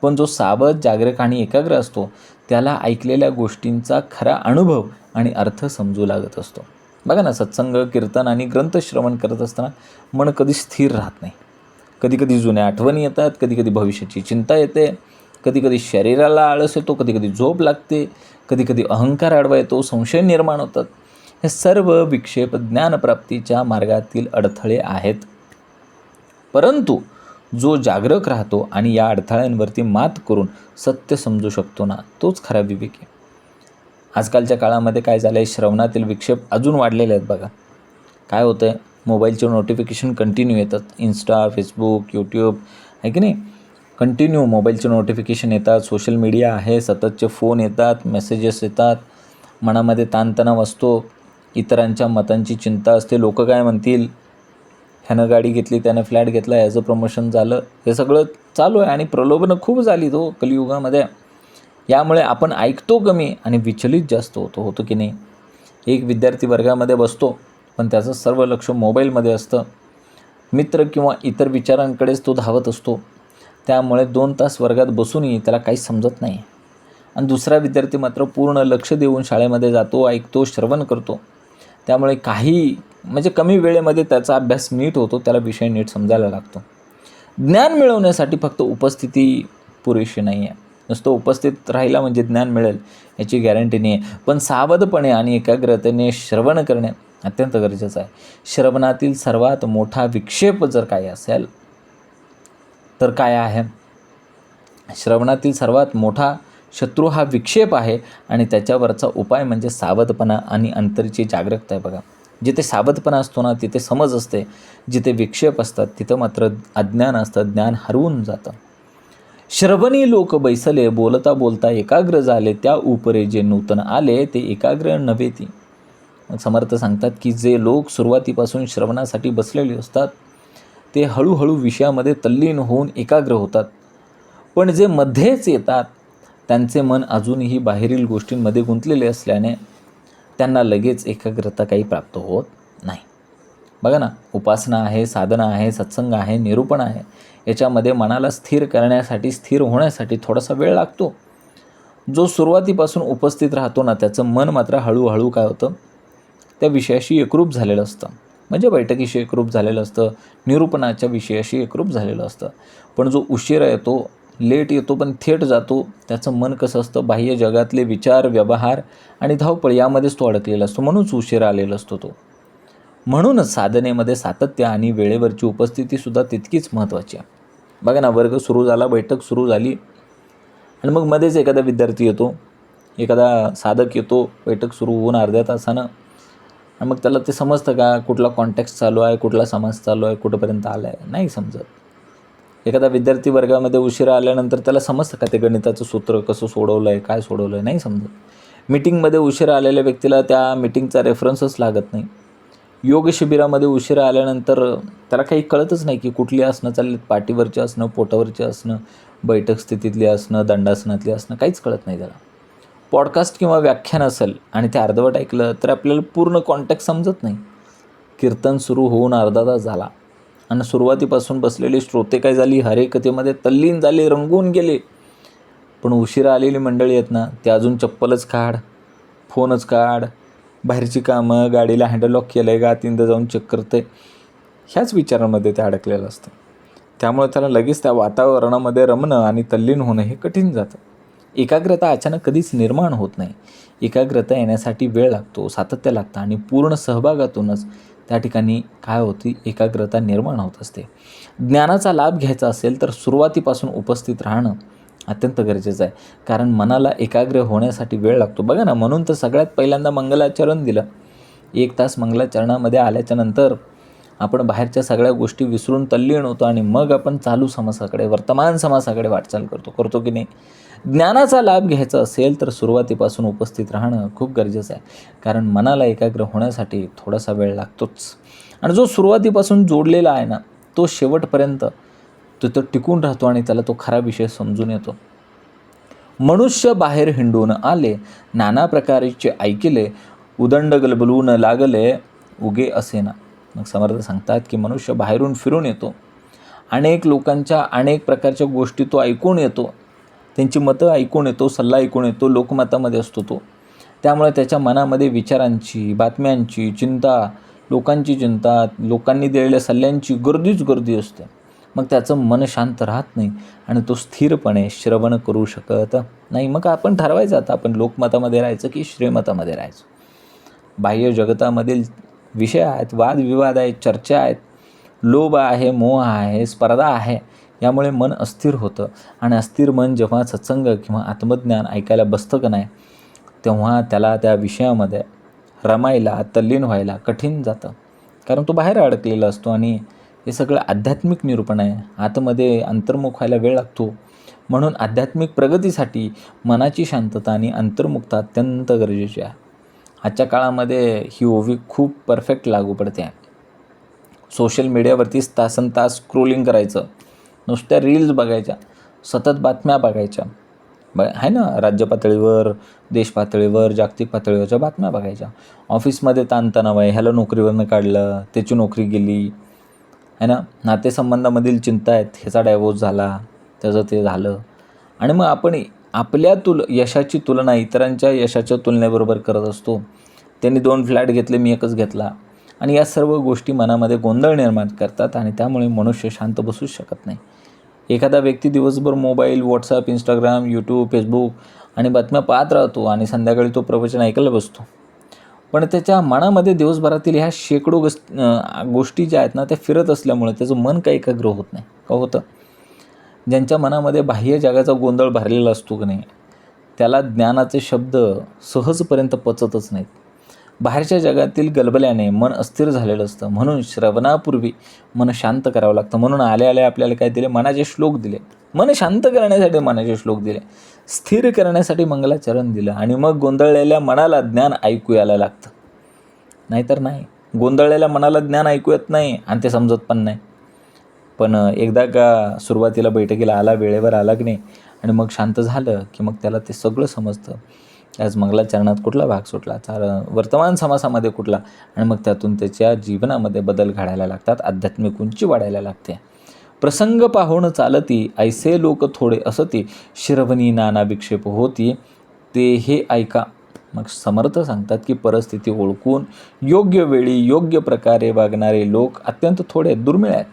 पण जो सावध, जागरूक आणि एकाग्र असतो त्याला ऐकलेल्या गोष्टींचा खरा अनुभव आणि अर्थ समजू लागत असतो. बघा ना, सत्संग, कीर्तन आणि ग्रंथ श्रवण करत असताना मन कधी स्थिर राहत नाही. कधी जुन्या आठवणी येतात, कधी भविष्याची चिंता येते, कधी शरीराला आळस येतो, कधी झोप लागते, कधी अहंकार आडवा येतो, संशय निर्माण होतात. हे सर्व विक्षेप ज्ञानप्राप्तीच्या मार्गातील अडथळे आहेत. परंतु जो जागरूक राहतो आणि या अडथळ्यांवरती मात करून सत्य समजू शकतो ना, तोच खरा विवेक आहे. आजकालच्या काळामध्ये काय झालं आहे, श्रवणातील विक्षेप अजून वाढलेले आहेत बघा. काय होतं आहे, मोबाईलचे नोटिफिकेशन कंटिन्यू येतात. इंस्टा, फेसबुक, यूट्यूब आहे की नाही, कंटिन्यू मोबाईलचे नोटिफिकेशन येतात. सोशल मीडिया आहे, सततचे फोन येतात, मेसेजेस येतात. मनामध्ये ताणतणाव असतो, इतरांच्या मतांची चिंता असते. लोक काय म्हणतील, ह्यानं गाडी घेतली, त्यानं फ्लॅट घेतला, ह्याचं प्रमोशन झालं, हे सगळं चालू आहे आणि प्रलोभनं खूप झाली तो कलियुगामध्ये. यामुळे आपण ऐकतो कमी आणि विचलित जास्त होतो की नाही. एक विद्यार्थी वर्गामध्ये बसतो, पण त्याचं सर्व लक्ष मोबाईलमध्ये असतं. मित्र किंवा इतर विचारांकडेच तो धावत असतो. त्यामुळे 2 तास वर्गात बसूनही त्याला काहीच समजत नाही. आणि दुसरा विद्यार्थी मात्र पूर्ण लक्ष देऊन शाळेमध्ये जातो, ऐकतो, श्रवण करतो. त्यामुळे कमी वेळेमध्ये त्याचा अभ्यास नीट होतो, त्याला विषय नीट समजायला लागतो. ज्ञान मिळवण्यासाठी फक्त उपस्थिती पुरेशी नाही आहे. नुसतं उपस्थित राहिला म्हणजे ज्ञान मिळेल याची गॅरंटी नाही आहे. पण सावधपणे आणि एकाग्रतेने श्रवण करणे अत्यंत गरजेचं आहे. श्रवणातील सर्वात मोठा विक्षेप जर काय असेल तर काय आहे, श्रवणातील सर्वात मोठा शत्रू हा विक्षेप आहे आणि त्याच्यावरचा उपाय म्हणजे सावधपणा आणि अंतरची जागरूकता आहे बघा. जिथे सावधपणा असतो ना, तिथे समज असते. जिथे विक्षेप असतात तिथं मात्र अज्ञान असतं, ज्ञान हरवून जातं. श्रवणी लोक बैसले, बोलता बोलता एकाग्र झाले, त्या उपरे जे नूतन आले ते एकाग्र नव्हे ती. समर्थ सांगतात की जे लोक सुरुवातीपासून श्रवणासाठी बसलेले असतात ते हळूहळू विषयामध्ये तल्लीन होऊन एकाग्र होतात. पण जे मध्येच येतात त्यांचे मन अजूनही बाहेरील गोष्टींमध्ये गुंतलेले असल्याने त्यांना लगेच एकाग्रता काही प्राप्त होत नाही. बघा ना, उपासना आहे, साधना आहे, सत्संग आहे, निरूपण आहे, याच्यामध्ये मनाला स्थिर करण्यासाठी, स्थिर होण्यासाठी थोडासा वेळ लागतो. जो सुरुवातीपासून उपस्थित राहतो ना, त्याचं मन मात्र हळूहळू काय होतं, त्या विषयाशी एकरूप झालेलं असतं. म्हणजे बैठकीशी एकरूप झालेलं असतं, निरूपणाच्या विषयाशी एकरूप झालेलं असतं. पण जो उशिरा येतो, लेट येतो, पण थेट जातो, त्याचं मन कसं असतं, बाह्य जगातले विचार, व्यवहार आणि धावपळ यामध्येच तो अडकलेला असतो. म्हणूनच उशिरा आलेला असतो तो. म्हणूनच साधनेमध्ये सातत्य आणि वेळेवरची उपस्थितीसुद्धा तितकीच महत्त्वाची आहे. बघा ना, वर्ग सुरू झाला, बैठक सुरू झाली आणि मग मध्येच एखादा विद्यार्थी येतो, एखादा साधक येतो, बैठक सुरू होऊन अर्ध्या तासानं, आणि मग त्याला ते समजतं का कुठला कॉन्टेक्स्ट चालू आहे, कुठला समाज चालू आहे, कुठंपर्यंत आला आहे, नाही समजत. एखादा विद्यार्थी वर्गामध्ये उशिरा आल्यानंतर त्याला समजतं का ते गणिताचं सूत्र कसं सोडवलं आहे, काय सोडवलं आहे, नाही समजत. मीटिंगमध्ये उशिरा आलेल्या व्यक्तीला त्या मीटिंगचा रेफरन्सच लागत नाही. योग शिबिरामध्ये उशिरा आल्यानंतर त्याला काही कळतच नाही की कुठली आसनं चालली, पाठीवरची आसनं, पोटावरची आसनं, बैठक स्थितीतली आसनं, दंडासनातली आसनं, काहीच कळत नाही त्याला. पॉडकास्ट किंवा व्याख्यान असेल आणि ते अर्धवट ऐकलं तर आपल्याला पूर्ण कॉन्टेक्स्ट समजत नाही. कीर्तन सुरू होऊन अर्धा तास झाला आणि सुरुवातीपासून बसलेले श्रोते काय झाली, हरेकथेमध्ये तल्लीन झाले, रंगून गेले. पण उशिरा आलेली मंडळी आहेत ना, ते अजून चप्पलच काढ, फोनच काढ, बाहेरची कामं, गाडीला हँडल लॉक केलं आहे का, तीनदा जाऊन चेक करते, ह्याच विचारांमध्ये ते अडकलेलं असतं. त्यामुळे त्याला लगेच त्या वातावरणामध्ये रमणं आणि तल्लीन होणं हे कठीण जातं. एकाग्रता अचानक कधीच निर्माण होत नाही. एकाग्रता येण्यासाठी वेळ लागतो, सातत्य लागतं आणि पूर्ण सहभागातूनच त्या ठिकाणी काय होती, एकाग्रता निर्माण होत असते. ज्ञानाचा लाभ घ्यायचा असेल तर सुरुवातीपासून उपस्थित राहणं अत्यंत गरजेचं आहे. कारण मनाला एकाग्र होण्यासाठी वेळ लागतो. बघा ना, म्हणून तर सगळ्यात पहिल्यांदा मंगलाचरण दिलं. 1 तास मंगलाचरणामध्ये आल्याच्या नंतर आपण बाहेरच्या सगळ्या गोष्टी विसरून तल्लीन होतो आणि मग आपण चालू समासाकडे, वर्तमान समासाकडे वाटचाल करतो की नाही. ज्ञानाचा लाभ घ्यायचा असेल तर सुरुवातीपासून उपस्थित राहणं खूप गरजेचं आहे. कारण मनाला एकाग्र होण्यासाठी थोडासा वेळ लागतोच. आणि जो सुरुवातीपासून जोडलेला आहे ना, तो शेवटपर्यंत तो टिकून राहतो आणि त्याला तो खरा विषय समजून येतो. मनुष्य बाहेर हिंडून आले, नाना प्रकारचे ऐकिले, उदंड गलबलून लागले, उगे असेना. मग समर्थ सांगतात की मनुष्य बाहेरून फिरून येतो, अनेक लोकांच्या अनेक प्रकारच्या गोष्टी तो ऐकून येतो, त्यांची मतं ऐकून येतो, सल्ला ऐकून येतो, लोकमतामध्ये असतो तो. त्यामुळे त्याच्या मनामध्ये विचारांची, बातम्यांची चिंता, लोकांची चिंता, लोकांनी दिलेल्या सल्ल्यांची गर्दीच गर्दी असते. मग त्याचं मन शांत राहत नाही आणि तो स्थिरपणे श्रवण करू शकत नाही. मग आपण ठरवायचं आता आपण लोकमतामध्ये राहायचं की श्रीमतामध्ये राहायचं. बाह्य जगतामधील विषय आहेत, वादविवाद आहेत, चर्चा आहेत, लोभ आहे, मोह आहे, स्पर्धा आहे. यामुळे मन अस्थिर होतं आणि अस्थिर मन जेव्हा सत्संग किंवा आत्मज्ञान ऐकायला बसतं का नाही, तेव्हा त्याला त्या विषयामध्ये रमायला, तल्लीन व्हायला कठीण जातं. कारण तो बाहेर अडकलेला असतो आणि हे सगळं आध्यात्मिक निरूपण आहे. आतमध्ये अंतर्मुख व्हायला वेळ लागतो. म्हणून आध्यात्मिक प्रगतीसाठी मनाची शांतता आणि अंतर्मुखता अत्यंत गरजेची आहे. आजच्या काळामध्ये ही ओवी खूप परफेक्ट लागू पडते आहे. सोशल मीडियावरतीच तासनतास स्क्रोलिंग करायचं, नुसत्या रील्स बघायच्या, सतत बातम्या बघायच्या, आहे ना, राज्य पातळीवर, देश पातळीवर, जागतिक पातळीवरच्या बातम्या बघायच्या. ऑफिसमध्ये ताणतणाव आहे, ह्याला नोकरीवरनं काढलं, त्याची नोकरी गेली, आहे ना, नातेसंबंधामधील चिंता आहेत, ह्याचा डायव्होर्स झाला, त्याचं ते झालं. आणि मग आपण आपल्या यशाची तुलना इतरांच्या यशाच्या तुलनेबरोबर करत असतो. त्यांनी 2 फ्लॅट घेतले, मी एकच घेतला. आणि या सर्व गोष्टी मनामध्ये गोंधळ निर्माण करतात आणि त्यामुळे मनुष्य शांत बसूच शकत नाही. एखादा व्यक्ती दिवसभर mobile, WhatsApp, Instagram, YouTube, Facebook आणि बातम्या पाहत राहतो आणि संध्याकाळी तो प्रवचन ऐकायला बसतो. पण त्याच्या मनामध्ये दिवसभरातील ह्या शेकडो गोष्टी ज्या आहेत ना, त्या फिरत असल्यामुळे त्याचं मन काही एकाग्र होत नाही. का होतं? ज्यांच्या मनामध्ये बाह्य जगाचा गोंधळ भरलेला असतो की नाही, त्याला ज्ञानाचे शब्द सहजपर्यंत पचतच नाहीत. बाहेरच्या जगातील गलबल्याने मन अस्थिर झालेलं असतं. म्हणून श्रवणापूर्वी मन शांत करावं लागतं. म्हणून आले आपल्याला काय दिले? मनाचे श्लोक दिले. मन शांत करण्यासाठी मनाचे श्लोक दिले, स्थिर करण्यासाठी मंगलाचरण दिलं आणि मग गोंधळलेल्या मनाला ज्ञान ऐकू यायला लागतं. नाहीतर नाही, गोंधळलेल्या मनाला ज्ञान ऐकू येत नाही आणि ते समजत पण नाही. पण एकदा का सुरुवातीला बैठकीला आला, वेळेवर आला की नाही, आणि मग शांत झालं की मग त्याला ते सगळं समजतं. आज मंगलाचरणात कुठला भाग सुटला, वर्तमान समासामध्ये कुठला, आणि मग त्यातून त्याच्या जीवनामध्ये बदल घडायला लागतात, आध्यात्मिक उंची वाढायला लागते. प्रसंग पाहून चालती, ऐसे लोक थोडे असती, श्रवणी नाना विक्षेप होती, ते हे ऐका. मग समर्थ सांगतात की परिस्थिती ओळखून योग्य वेळी योग्य प्रकारे वागणारे लोक अत्यंत थोडे, दुर्मिळ आहेत.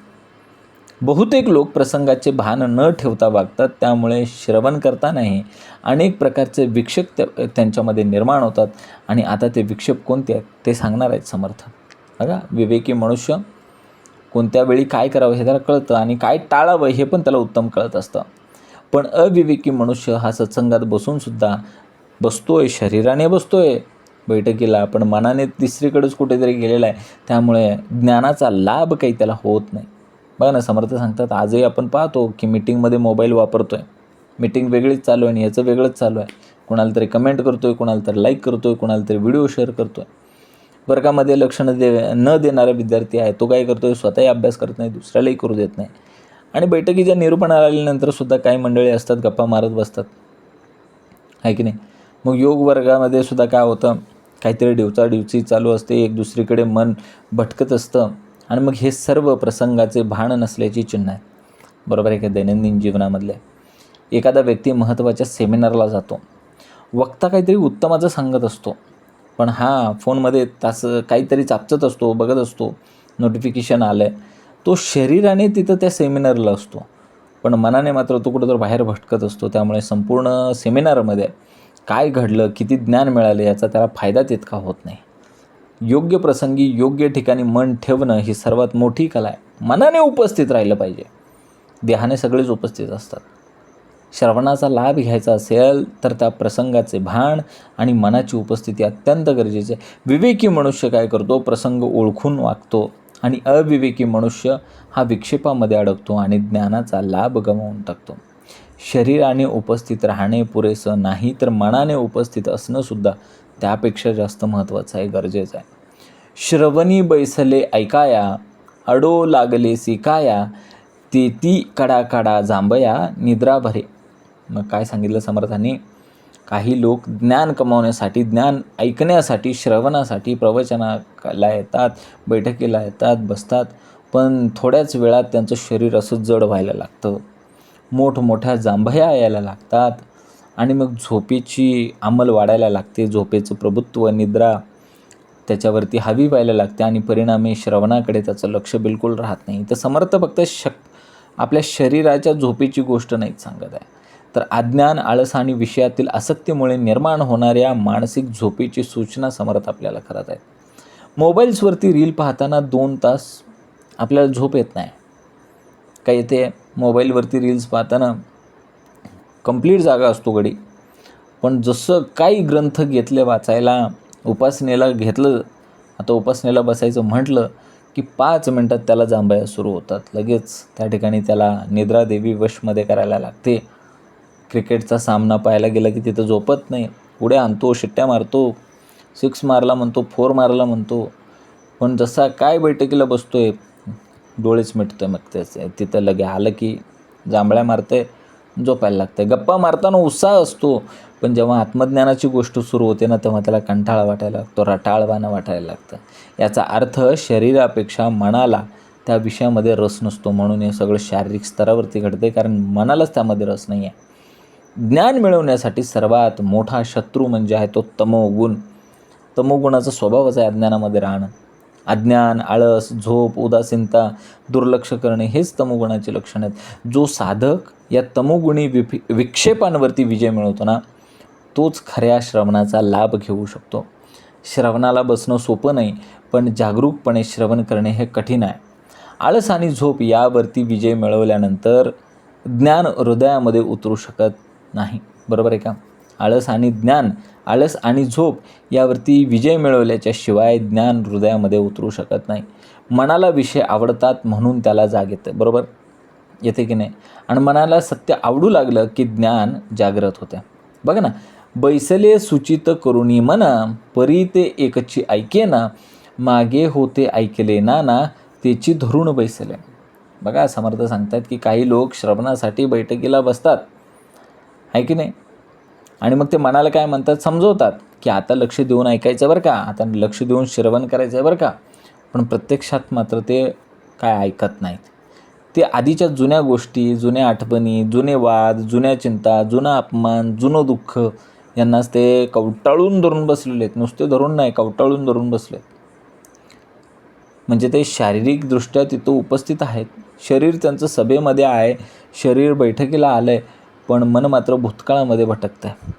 बहुतेक लोक प्रसंगाचे भान न ठेवता वागतात. त्यामुळे श्रवण करतानाही अनेक प्रकारचे विक्षेप त्यांच्यामध्ये निर्माण होतात. आणि आता ते विक्षेप कोणते आहेत ते सांगणार आहेत समर्थ. बघा, विवेकी मनुष्य कोणत्या वेळी काय करावं हे त्याला कळतं आणि काय टाळावं हे पण त्याला उत्तम कळत असतं. पण अविवेकी मनुष्य हा सत्संगात बसूनसुद्धा बसतोय, शरीराने बसतोय बैठकीला, पण मनाने तिसरीकडेच कुठेतरी गेलेला आहे. त्यामुळे ज्ञानाचा लाभ काही त्याला होत नाही. बघा ना, समर्थ सांगतात आजही आपण पाहतो की मीटिंगमध्ये मोबाईल वापरतो आहे. मीटिंग वेगळीच चालू आहे आणि याचं वेगळंच चालू आहे. कोणाला तरी कमेंट करतो आहे, कोणाला तरी लाईक करतो आहे, कोणाला तरी व्हिडिओ शेअर करतो आहे. वर्गामध्ये लक्ष न देणारा विद्यार्थी आहे, तो काय करतो आहे, स्वतःही अभ्यास करत नाही, दुसऱ्यालाही करू देत नाही. आणि बैठकीच्या निरूपणाला आल्यानंतरसुद्धा काही मंडळी असतात, गप्पा मारत बसतात, आहे की नाही. मग योग वर्गामध्ये सुद्धा काय होतं, काहीतरी डिवचाडिवची चालू असते, एक दुसरीकडे मन भटकत असतं. आणि मग हे सर्व प्रसंगाचे भान नसल्याची चिन्ह आहे. बरोबर आहे का? दैनंदिन जीवनामधले एखादा व्यक्ती महत्त्वाच्या सेमिनारला जातो, वक्ता काहीतरी उत्तमाचं सांगत असतो, पण हा फोनमध्ये काहीतरी चापचत असतो, बघत असतो, नोटिफिकेशन आलं आहे. तो शरीराने तिथं त्या सेमिनारला असतो, पण मनाने मात्र तो कुठं तर बाहेर भटकत असतो. त्यामुळे संपूर्ण सेमिनारमध्ये काय घडलं, किती ज्ञान मिळालं याचा त्याला फायदा तितका होत नाही. योग्य प्रसंगी योग्य ठिकाणी मन ठेवणं ही सर्वात मोठी कला आहे. मनाने उपस्थित राहिलं पाहिजे. देहाने सगळेच उपस्थित असतात. श्रवणाचा लाभ घ्यायचा असेल तर त्या प्रसंगाचे भान आणि मनाची उपस्थिती अत्यंत गरजेची आहे. विवेकी मनुष्य काय करतो, प्रसंग ओळखून वागतो आणि अविवेकी मनुष्य हा विक्षेपामध्ये अडकतो आणि ज्ञानाचा लाभ गमावून टाकतो. शरीराने उपस्थित राहणे पुरेसं नाही, तर मनाने उपस्थित असणंसुद्धा त्यापेक्षा जास्त महत्त्वाचं आहे, गरजेचं आहे. श्रवणी बैसले ऐकाया, अडो लागले सिकाया, ती कडा कडा जांभया निद्रा भरे. मग काय सांगितलं समर्थांनी, काही लोक ज्ञान कमावण्यासाठी, ज्ञान ऐकण्यासाठी, श्रवणासाठी प्रवचनाला येतात, बैठकीला येतात, बसतात, पण थोड्याच वेळात त्यांचं शरीर असं जड व्हायला लागतं, मोठमोठ्या जांभया यायला लागतात आणि मग झोपेची अंमल वाढायला लागते. झोपेचं प्रभुत्व, निद्रा त्याच्यावरती हवी व्हायला लागते आणि परिणामी श्रवणाकडे त्याचं लक्ष बिलकुल राहत नाही. तर समर्थ फक्त आपल्या शरीराच्या झोपेची गोष्ट नाहीच सांगत आहे, तर अज्ञान, आळस आणि विषयातील आसक्तीमुळे निर्माण होणाऱ्या मानसिक झोपेची सूचना समर्थ आपल्याला करत आहेत. मोबाईल्सवरती रील पाहताना 2 तास आपल्याला झोप येत नाही. काय येते, मोबाईलवरती रील्स पाहताना कंप्लीट जागा असतो गडी, पण जसं काही ग्रंथ घेतले वाचायला, उपासनेला घेतलं, आता उपासनेला बसायचं म्हटलं की 5 मिनटात त्याला जांभया सुरू होतात. लगेच त्या ठिकाणी त्याला निद्रादेवी वशमध्ये करायला लागते. क्रिकेटचा सामना पाहायला गेला की तिथं झोपत नाही, उड्या आणतो, शिट्ट्या मारतो, 6 मारला म्हणतो, 4 मारला म्हणतो, पण जसा काय बैठकीला बसतोय डोळेच मिटतोय. मग त्याचे तिथं लगे आलं की जांभळ्या मारते, झोपायला लागते. गप्पा मारताना उत्साह असतो, पण जेव्हा आत्मज्ञानाची गोष्ट सुरू होते ना, तेव्हा त्याला कंटाळा वाटायला लागतो, रटाळवाणं वाटायला लागतं. याचा अर्थ शरीरापेक्षा मनाला त्या विषयामध्ये रस नसतो. म्हणून हे सगळं शारीरिक स्तरावरती घडते, कारण मनालाच त्यामध्ये रस नाही आहे. ज्ञान मिळवण्यासाठी सर्वात मोठा शत्रू म्हणजे आहे तो तमोगुण. तमोगुणाचा स्वभावच आहे अज्ञानामध्ये राहणं. अज्ञान, आळस, झोप, उदासीनता, दुर्लक्ष करणे हेच तमोगुणाचे लक्षण आहेत. जो साधक या तमोगुणी विक्षेपांवरती विजय मिळवतो ना, तोच खऱ्या श्रवणाचा लाभ घेऊ शकतो. श्रवणाला बसणं सोपं नाही, पण जागरूकपणे श्रवण करणे हे कठीण आहे. आळस आणि झोप यावरती विजय मिळवल्यानंतर ज्ञान हृदयामध्ये उतरू शकत नाही. बरोबर आहे का? आळस आणि झोप यावरती विजय मिळवल्याच्या शिवाय ज्ञान हृदयामध्ये उतरू शकत नाही. मनाला विषय आवडतात म्हणून त्याला जाग येते. बरोबर येते की नाही? आणि मनाला सत्य आवडू लागलं की ज्ञान जागृत होते. बघा ना, बैसले सुचित करुणी मना, परी ते एकची ऐकेना, मागे होते ऐकले नाना, तेची धरून बैसले. बघा, समर्थ सांगतात की काही लोक श्रवणासाठी बैठकीला बसतात, आहे की नाही, आणि मग ते मनाला काय म्हणतात, समजवतात की आता लक्ष देऊन ऐकायचं बरं का, आता लक्ष देऊन श्रवण करायचं आहे बरं का, पण प्रत्यक्षात मात्र ते काय ऐकत नाहीत. ते आधीच्या जुन्या गोष्टी, जुन्या आठवणी, जुने वाद, जुन्या चिंता, जुना अपमान, जुनं दुःख यांनाच ते कवटाळून धरून बसलेले आहेत. नुसते धरून नाही, कवटाळून धरून बसले. म्हणजे ते शारीरिकदृष्ट्या तिथं उपस्थित आहेत, शरीर त्यांचं सभेमध्ये आहे, शरीर बैठकीला आलं आहे, पण मन मात्र भूतकाळामध्ये भटकतं आहे.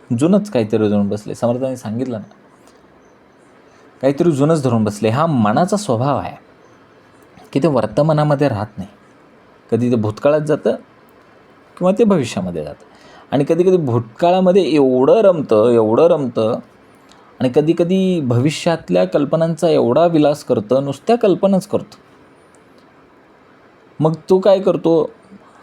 जुनंच काहीतरी धरून बसले. समर्थांनी सांगितलं ना, काहीतरी जुनंच धरून बसले. हा मनाचा स्वभाव आहे की ते वर्तमानामध्ये राहत नाही. कधी ते भूतकाळात जातं किंवा ते भविष्यामध्ये जातं, आणि कधी कधी भूतकाळामध्ये एवढं रमतं आणि कधी कधी भविष्यातल्या कल्पनांचा एवढा विलास करतं, नुसत्या कल्पनाच करतो. मग तो काय करतो,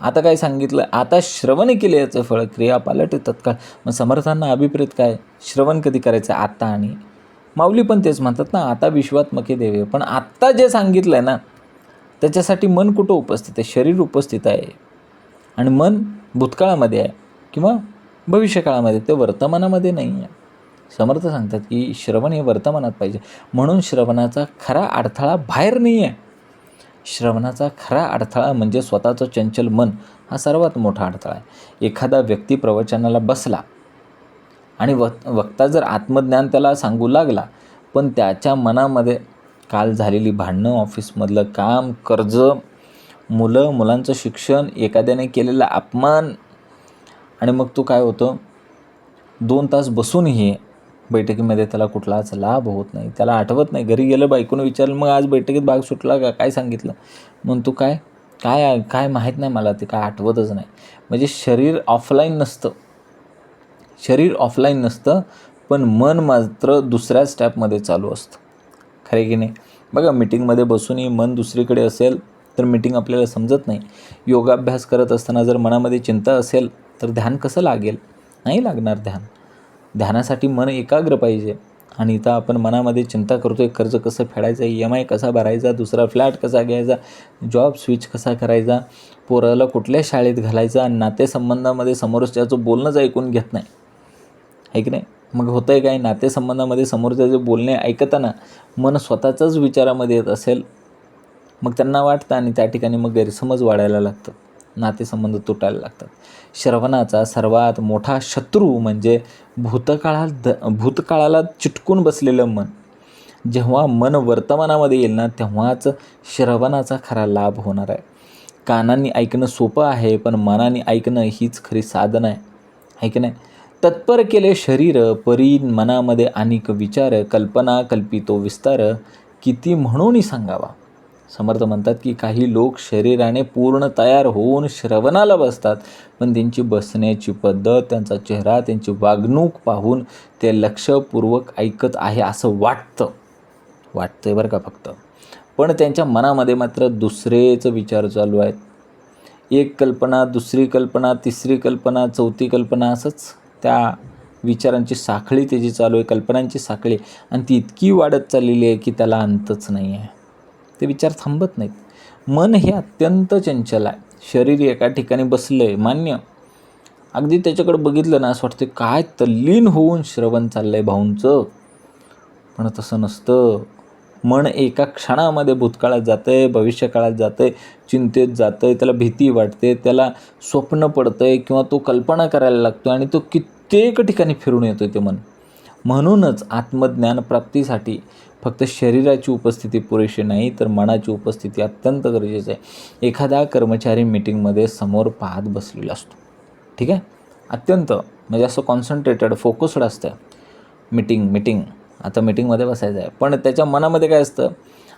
आता काय सांगितलं, आता श्रवण केले याचं फळ, क्रिया पालट तत्काळ. मग समर्थांना अभिप्रेत काय, श्रवण कधी करायचं, आता. आणि माऊली पण तेच म्हणतात ना, आता विश्वात्मके देवे. पण आत्ता जे सांगितलं आहे ना, त्याच्यासाठी मन कुठं उपस्थित आहे, शरीर उपस्थित आहे, आणि मन भूतकाळामध्ये आहे किंवा भविष्यकाळामध्ये, ते वर्तमानामध्ये नाही आहे. समर्थ सांगतात की श्रवण हे वर्तमानात पाहिजे. म्हणून श्रवणाचा खरा अडथळा बाहेर नाही आहे. श्रवणाचा खरा अडथळा म्हणजे स्वतःचं चंचल मन, हा सर्वात मोठा अडथळा आहे. एखादा व्यक्ती प्रवचनाला बसला आणि वक्ता जर आत्मज्ञान त्याला सांगू लागला, पण त्याच्या मनामध्ये काल झालेली भांडणं, ऑफिसमधलं काम, कर्ज, मुलांचं शिक्षण, एखाद्याने केलेला अपमान, आणि मग तो काय होतं, 2 तास बसूनही बैठकीमध्ये त्याला कुठलाच लाभ होत नाही. त्याला आठवत नाही. घरी गेलं, बायकोनं विचारलं, मग आज बैठकीत भाग सुटला का, काय सांगितलं? म्हणतो काय काय काय माहीत नाही मला, ते काय आठवतच नाही. म्हणजे शरीर ऑफलाईन नसतं, पण मन मात्र दुसऱ्याच टॅपमध्ये चालू असतं. खरे की नाही? बघा, मीटिंगमध्ये बसूनही मन दुसरीकडे असेल तर मीटिंग आपल्याला समजत नाही. योगाभ्यास करत असताना जर मनामध्ये चिंता असेल तर ध्यान कसं लागेल? नाही लागणार ध्यान. ध्यानासाठी मन एकाग्र पाहिजे. आणि इथं आपण मनामध्ये चिंता करतोय, कर्ज कसं फेडायचं, EMI कसा भरायचा, दुसरा फ्लॅट कसा घ्यायचा, जॉब स्विच कसा करायचा, पोराला कुठल्या शाळेत घालायचा, आणि नातेसंबंधामध्ये समोरच्याचं बोलणंच ऐकून घेत नाही, आहे की नाही? मग होतं आहे काय, नातेसंबंधामध्ये समोरच्याचे बोलणे ऐकताना मन स्वतःच्याच विचारामध्ये येत असेल, मग त्यांना वाटतं, आणि त्या ठिकाणी मग गैरसमज वाढायला लागतात, नातेसंबंध तुटायला लागतात. श्रवणाचा सर्वात मोठा शत्रू म्हणजे भूतकाळाला चिटकून बसलेलं मन. जेव्हा मन वर्तमानामध्ये येईल ना, तेव्हाच श्रवणाचा खरा लाभ होणार आहे. कानांनी ऐकणं सोपं आहे, पण मनाने ऐकणं हीच खरी साधना आहे की नाही? तत्पर केले शरीर, परी मनामध्ये अनेक विचार, कल्पना कल्पितो विस्तार, किती म्हणून सांगावा. समर्थ म्हणतात की काही लोक शरीराने पूर्ण तयार होऊन श्रवणाला बसतात, पण त्यांची बसण्याची पद्धत, त्यांचा चेहरा, त्यांची वागणूक पाहून ते लक्षपूर्वक ऐकत आहे असं वाटतंय बरं का फक्त. पण त्यांच्या मनामध्ये मात्र दुसरेच विचार चालू आहेत. एक कल्पना, दुसरी कल्पना, तिसरी कल्पना, चौथी कल्पना, असंच त्या विचारांची साखळी त्याची चालू आहे, कल्पनांची साखळी, आणि ती इतकी वाढत चाललेली आहे की त्याला अंतच नाही आहे. ते विचार थांबत नाहीत. मन हे अत्यंत चंचल आहे. शरीर एका ठिकाणी बसलं आहे, मान्य. अगदी त्याच्याकडे बघितलं ना, असं वाटतं काय तल्लीन होऊन श्रवण चाललं आहे भाऊंचं. पण तसं नसतं. मन एका क्षणामध्ये भूतकाळात जातं आहे, भविष्यकाळात जातं आहे, चिंतेत जातं आहे, त्याला भीती वाटते, त्याला स्वप्न पडतं आहे, किंवा तो कल्पना करायला लागतो, आणि तो कित्येक ठिकाणी फिरून येतो ते मन. म्हणूनच आत्मज्ञान प्राप्तीसाठी फक्त शरीराची उपस्थिती पुरेशी नाही, तर मनाची उपस्थिती अत्यंत गरजेचं आहे. एखादा कर्मचारी मीटिंगमध्ये समोर पाहत बसलेला असतो, ठीक आहे, अत्यंत म्हणजे असं कॉन्सन्ट्रेटेड, फोकस्ड असतं. मीटिंग आता मीटिंगमध्ये बसायचं आहे, पण त्याच्या मनामध्ये काय असतं,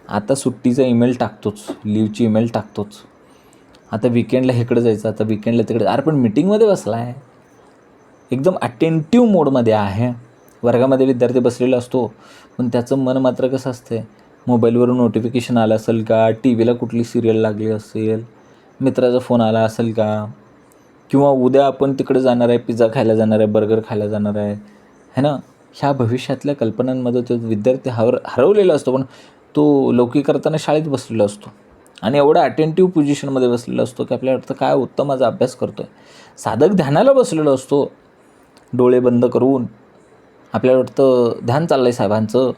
आता सुट्टीचा ईमेल टाकतोच, लीवची ईमेल टाकतोच, आता विकेंडला इकडं जायचं, आता विकेंडला तिकडे. अरे पण मीटिंगमध्ये बसला आहे, एकदम अटेंटिव्ह मोडमध्ये आहे. वर्गामध्ये विद्यार्थी बसलेला असतो, पण त्याचं मन मात्र कसं असते, मोबाईलवरून नोटिफिकेशन आलं असेल का, टी व्हीला कुठली सिरियल लागली असेल, मित्राचा फोन आला असेल का, किंवा उद्या आपण तिकडे जाणार आहे, पिझ्झा खायला जाणार आहे, बर्गर खायला जाणार आहे ना. ह्या भविष्यातल्या कल्पनांमध्ये तो विद्यार्थी हरवलेला असतो, पण तो लौकिक करताना शाळेत बसलेला असतो, आणि एवढा अटेंटिव्ह पोझिशनमध्ये बसलेला असतो की आपल्याला वाटतं काय उत्तम माझा अभ्यास करतो आहे. साधक ध्यानाला बसलेला असतो, डोळे बंद करून. आपल्याला वाटतं ध्यान चाललं आहे साहेबांचं,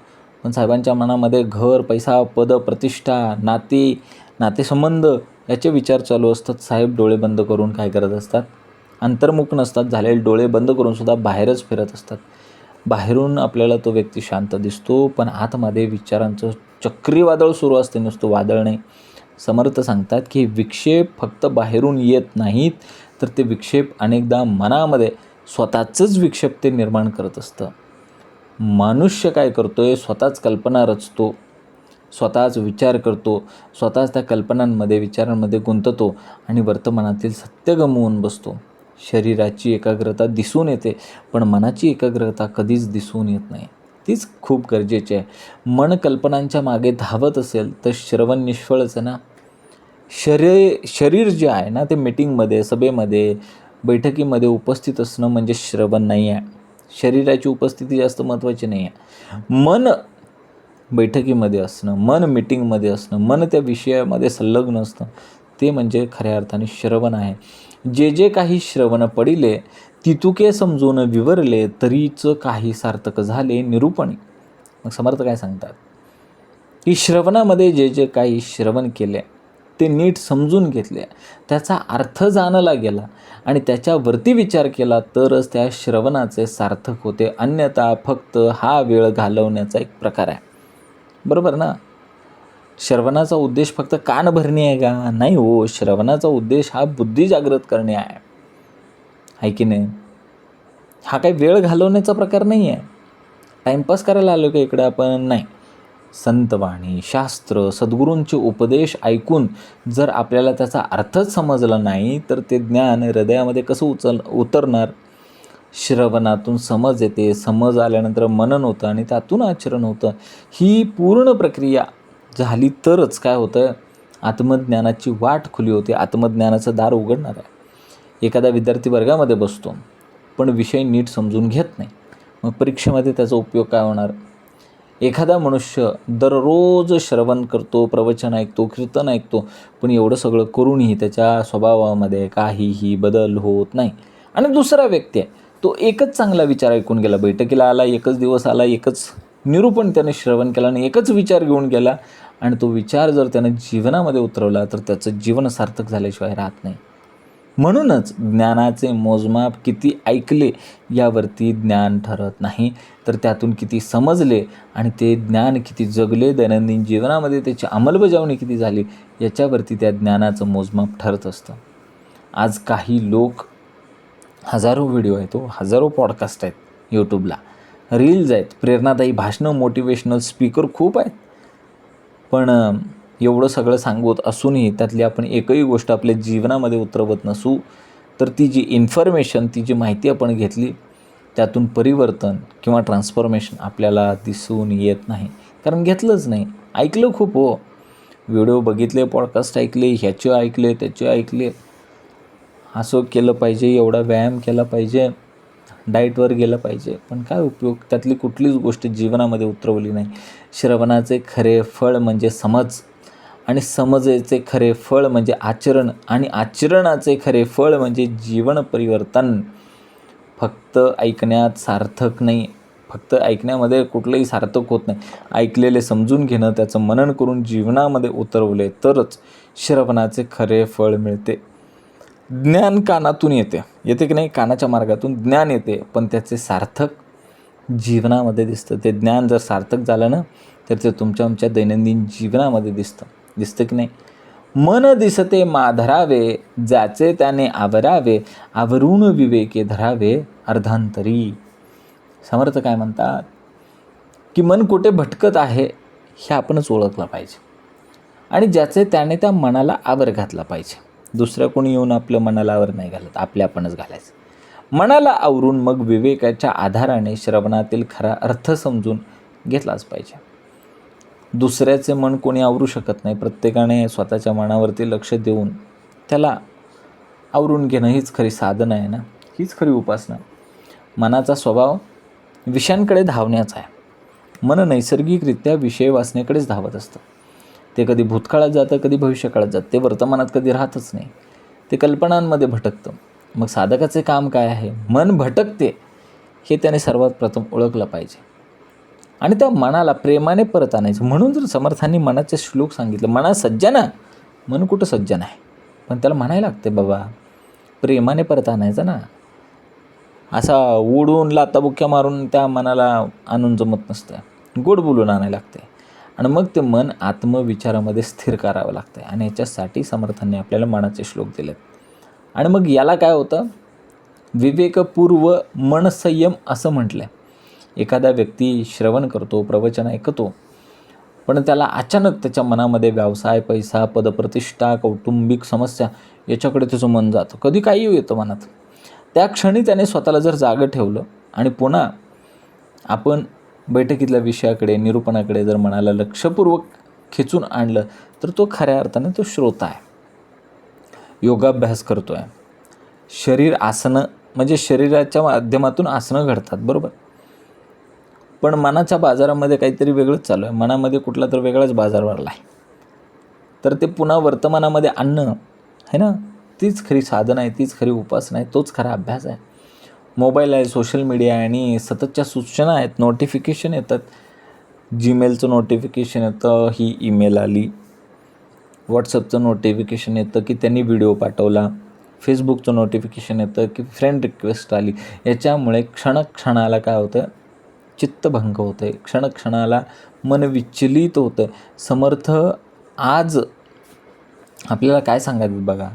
पण साहेबांच्या मनामध्ये घर, पैसा, पद, प्रतिष्ठा, नातेसंबंध याचे विचार चालू असतात. साहेब डोळे बंद करून काय करत असतात, अंतर्मुख नसतात झालेले, डोळे बंद करूनसुद्धा बाहेरच फिरत असतात. बाहेरून आपल्याला तो व्यक्ती शांत दिसतो, पण आतमध्ये विचारांचं चक्रीवादळ सुरू असते, नुसतं वादळ नाही. समर्थ सांगतात की विक्षेप फक्त बाहेरून येत नाहीत, तर ते विक्षेप अनेकदा मनामध्ये स्वतःचंच विक्षेप ते निर्माण करत असतं. मनुष्य काय करतोय, स्वतःच कल्पना रचतो, स्वतःच विचार करतो, स्वतःच त्या कल्पनांमध्ये, विचारांमध्ये गुंततो, आणि वर्तमानातील सत्य गमावून बसतो. शरीराची एकाग्रता दिसून येते, पण मनाची एकाग्रता कधीच दिसून येत नाही. तीच खूप गरजेची आहे. मन कल्पनांच्या मागे धावत असेल तर श्रवण निष्फळच आहे ना. शरीर जे आहे ना, ते मीटिंगमध्ये, सभेमध्ये, बैठकीमध्ये उपस्थित असणं म्हणजे श्रवण नाही आहे. शरीराची उपस्थिती जास्त महत्त्वाची नाही आहे. मन बैठकीमध्ये असणं, मन मीटिंगमध्ये असणं, मन त्या विषयामध्ये संलग्न असणं, ते म्हणजे खऱ्या अर्थाने श्रवण आहे. जे काही श्रवण पडिले, तितुके समजून विवरले, तरीच काही सार्थक झाले निरूपणी. मग समर्थ काय सांगतात की श्रवणामध्ये जे काही श्रवण केले, ते नीट समजून घेतले, त्याचा अर्थ जाणला गेला, आणि त्याच्यावरती विचार केला, तरच त्या श्रवणाचे सार्थक होते. अन्यथा फक्त हा वेळ घालवण्याचा एक प्रकार आहे. बरोबर ना. श्रवणाचा उद्देश फक्त कान भरणे आहे का? नाही हो, श्रवणाचा उद्देश हा बुद्धी जागृत करणे आहे की नाही? हा काही वेळ घालवण्याचा प्रकार नाही आहे. टाईमपास करायला आलो का इकडे आपण? नाही. संतवाणी, शास्त्र, सद्गुरूंचे उपदेश ऐकून जर आपल्याला त्याचा अर्थच समजला नाही तर ते ज्ञान हृदयामध्ये कसं उतरणार? श्रवणातून समज येते, समज आल्यानंतर मनन होतं आणि त्यातून आचरण होतं. ही पूर्ण प्रक्रिया झाली तरच काय होतं? आत्मज्ञानाची वाट खुली होते, आत्मज्ञानाचं दार उघडणार आहे. एखादा विद्यार्थी वर्गामध्ये बसतो पण विषय नीट समजून घेत नाही, मग परीक्षेमध्ये त्याचा उपयोग काय होणार? एखादा मनुष्य दररोज श्रवण करतो, प्रवचन ऐकतो, कीर्तन ऐकतो, पण एवढं सगळं करूनही त्याच्या स्वभावामध्ये काहीही बदल होत नाही. आणि दुसरा व्यक्ती आहे, तो एकच चांगला विचार ऐकून गेला, बैठकीला आला, एकच दिवस आला, एकच निरूपण त्याने श्रवण केला आणि एकच विचार घेऊन गेला आणि तो विचार जर त्याने जीवनामध्ये उतरवला तर त्याचं जीवन सार्थक झाल्याशिवाय राहत नाही. म्हणूनच ज्ञानाचे मोजमाप किती ऐकले यावरती ज्ञान ठरत नाही, तर त्यातून किती समजले आणि ते ज्ञान किती जगले, दैनंदिन जीवनामध्ये त्याची अंमलबजावणी किती झाली याच्यावरती त्या ज्ञानाचं मोजमाप ठरत असतं. आज काही लोक हजारो व्हिडिओ आहेत, हजारो पॉडकास्ट आहेत यूट्यूबला, रील्स आहेत, प्रेरणादायी भाषणं, मोटिवेशनल स्पीकर खूप आहेत. पण एवढं सगळं सांगत असूनही त्यातली आपण एकही गोष्ट आपल्या जीवनामध्ये उतरवत नसू तर ती जी इन्फॉर्मेशन, ती जी माहिती आपण घेतली त्यातून परिवर्तन किंवा ट्रान्सफॉर्मेशन आपल्याला दिसून येत नाही, कारण घेतलंच नाही. ऐकलं खूप हो, व्हिडिओ बघितले, पॉडकास्ट ऐकले, ह्याचे ऐकले, त्याचे ऐकले, असं केलं पाहिजे, एवढा व्यायाम केला पाहिजे, डाएटवर गेलं पाहिजे, पण काय उपयोग? त्यातली कुठलीच गोष्ट जीवनामध्ये उतरवली नाही. श्रवणाचे खरे फळ म्हणजे समज आणि समजेचे खरे फळ म्हणजे आचरण आणि आचरणाचे खरे फळ म्हणजे जीवन परिवर्तन. फक्त ऐकण्यात सार्थक नाही, फक्त ऐकण्यामध्ये कुठलंही सार्थक होत नाही. ऐकलेले समजून घेणं, त्याचं मनन करून जीवनामध्ये उतरवले तरच श्रवणाचे खरे फळ मिळते. ज्ञान कानातून येते की नाही? कानाच्या मार्गातून ज्ञान येते, पण त्याचे सार्थक जीवनामध्ये दिसतं. ते ज्ञान जर सार्थक झालं ना तर ते तुमच्या दैनंदिन जीवनामध्ये दिसतं की नाही? मन दिसते माधरावे, ज्याचे त्याने आवरावे, आवरून विवेके धरावे अर्धांतरी. समर्थ काय म्हणतात की मन कुठे भटकत आहे हे आपणच ओळखलं पाहिजे आणि ज्याचे त्याने त्या मनाला आवर घातला पाहिजे. दुसरं कोणी येऊन आपलं मनाला आवर नाही घालत, आपणच घालायचं. मनाला आवरून मग विवेकाच्या आधाराने श्रवणातील खरा अर्थ समजून घेतलाच पाहिजे. दुसऱ्याचे मन कोणी आवरू शकत नाही. प्रत्येकाने स्वतःच्या मनावरती लक्ष देऊन त्याला आवरून घेणं हीच खरी साधना आहे ना, हीच खरी उपासना. मनाचा स्वभाव विषयांकडे धावण्याचा आहे. मन नैसर्गिकरित्या विषय वासनेकडेच धावत असतं. ते कधी भूतकाळात जातं, कधी भविष्यकाळात जातं, ते वर्तमानात कधी राहतच नाही. ते कल्पनांमध्ये भटकतं. मग साधकाचे काम काय आहे? मन भटकते हे त्याने सर्वात प्रथम ओळखलं पाहिजे आणि त्या मनाला प्रेमाने परत आणायचं. म्हणून जर समर्थांनी मनाचे श्लोक सांगितलं, मना सज्जना, मन कुठं सज्जन आहे, पण त्याला म्हणायला लागते बाबा प्रेमाने परत आणायचं ना. असा ओढून लाताबुक्या मारून त्या मनाला आणून जमत नसतं, गोड बोलून आणायला लागते आणि मग ते मन आत्मविचारामध्ये स्थिर करावं लागतं. आणि याच्यासाठी समर्थांनी आपल्याला मनाचे श्लोक दिलेत. आणि मग याला काय होतं? विवेकपूर्व मनसंयम असं म्हटलं आहे. एखादा व्यक्ती श्रवण करतो, प्रवचन ऐकतो, पण त्याला अचानक त्याच्या मनामध्ये व्यवसाय, पैसा, पदप्रतिष्ठा, कौटुंबिक समस्या याच्याकडे त्याचं मन जातं. कधी काही येतं मनात. त्या क्षणी त्याने स्वतःला जर जागं ठेवलं आणि पुन्हा आपण बैठकीतल्या विषयाकडे, निरूपणाकडे जर मनाला लक्षपूर्वक खेचून आणलं तर तो खऱ्या अर्थाने तो श्रोता आहे, योगाभ्यास करतो आहे. शरीर आसनं म्हणजे शरीराच्या माध्यमातून आसनं घडतात, बरोबर. पण मनाच्या बाजारामध्ये काहीतरी वेगळंच चालू आहे. मनामध्ये कुठला तर वेगळाच बाजार भरला आहे. तर ते पुन्हा वर्तमानामध्ये आणणं आहे ना, तीच खरी साधना आहे, तीच खरी उपासना आहे, तोच खरा अभ्यास आहे. मोबाईल आहे, सोशल मीडिया आहे आणि सततच्या सूचना आहेत, नोटिफिकेशन येतात. जीमेलचं नोटिफिकेशन येतं, ही ईमेल आली. व्हॉट्सअपचं नोटिफिकेशन येतं की त्यांनी व्हिडिओ पाठवला. फेसबुकचं नोटिफिकेशन येतं की फ्रेंड रिक्वेस्ट आली. याच्यामुळे क्षणाला काय होतं? चित्तभंग होतं आहे. क्षणाला मन विचलित होतं. समर्थ आज आपल्याला काय सांगायचं बघा,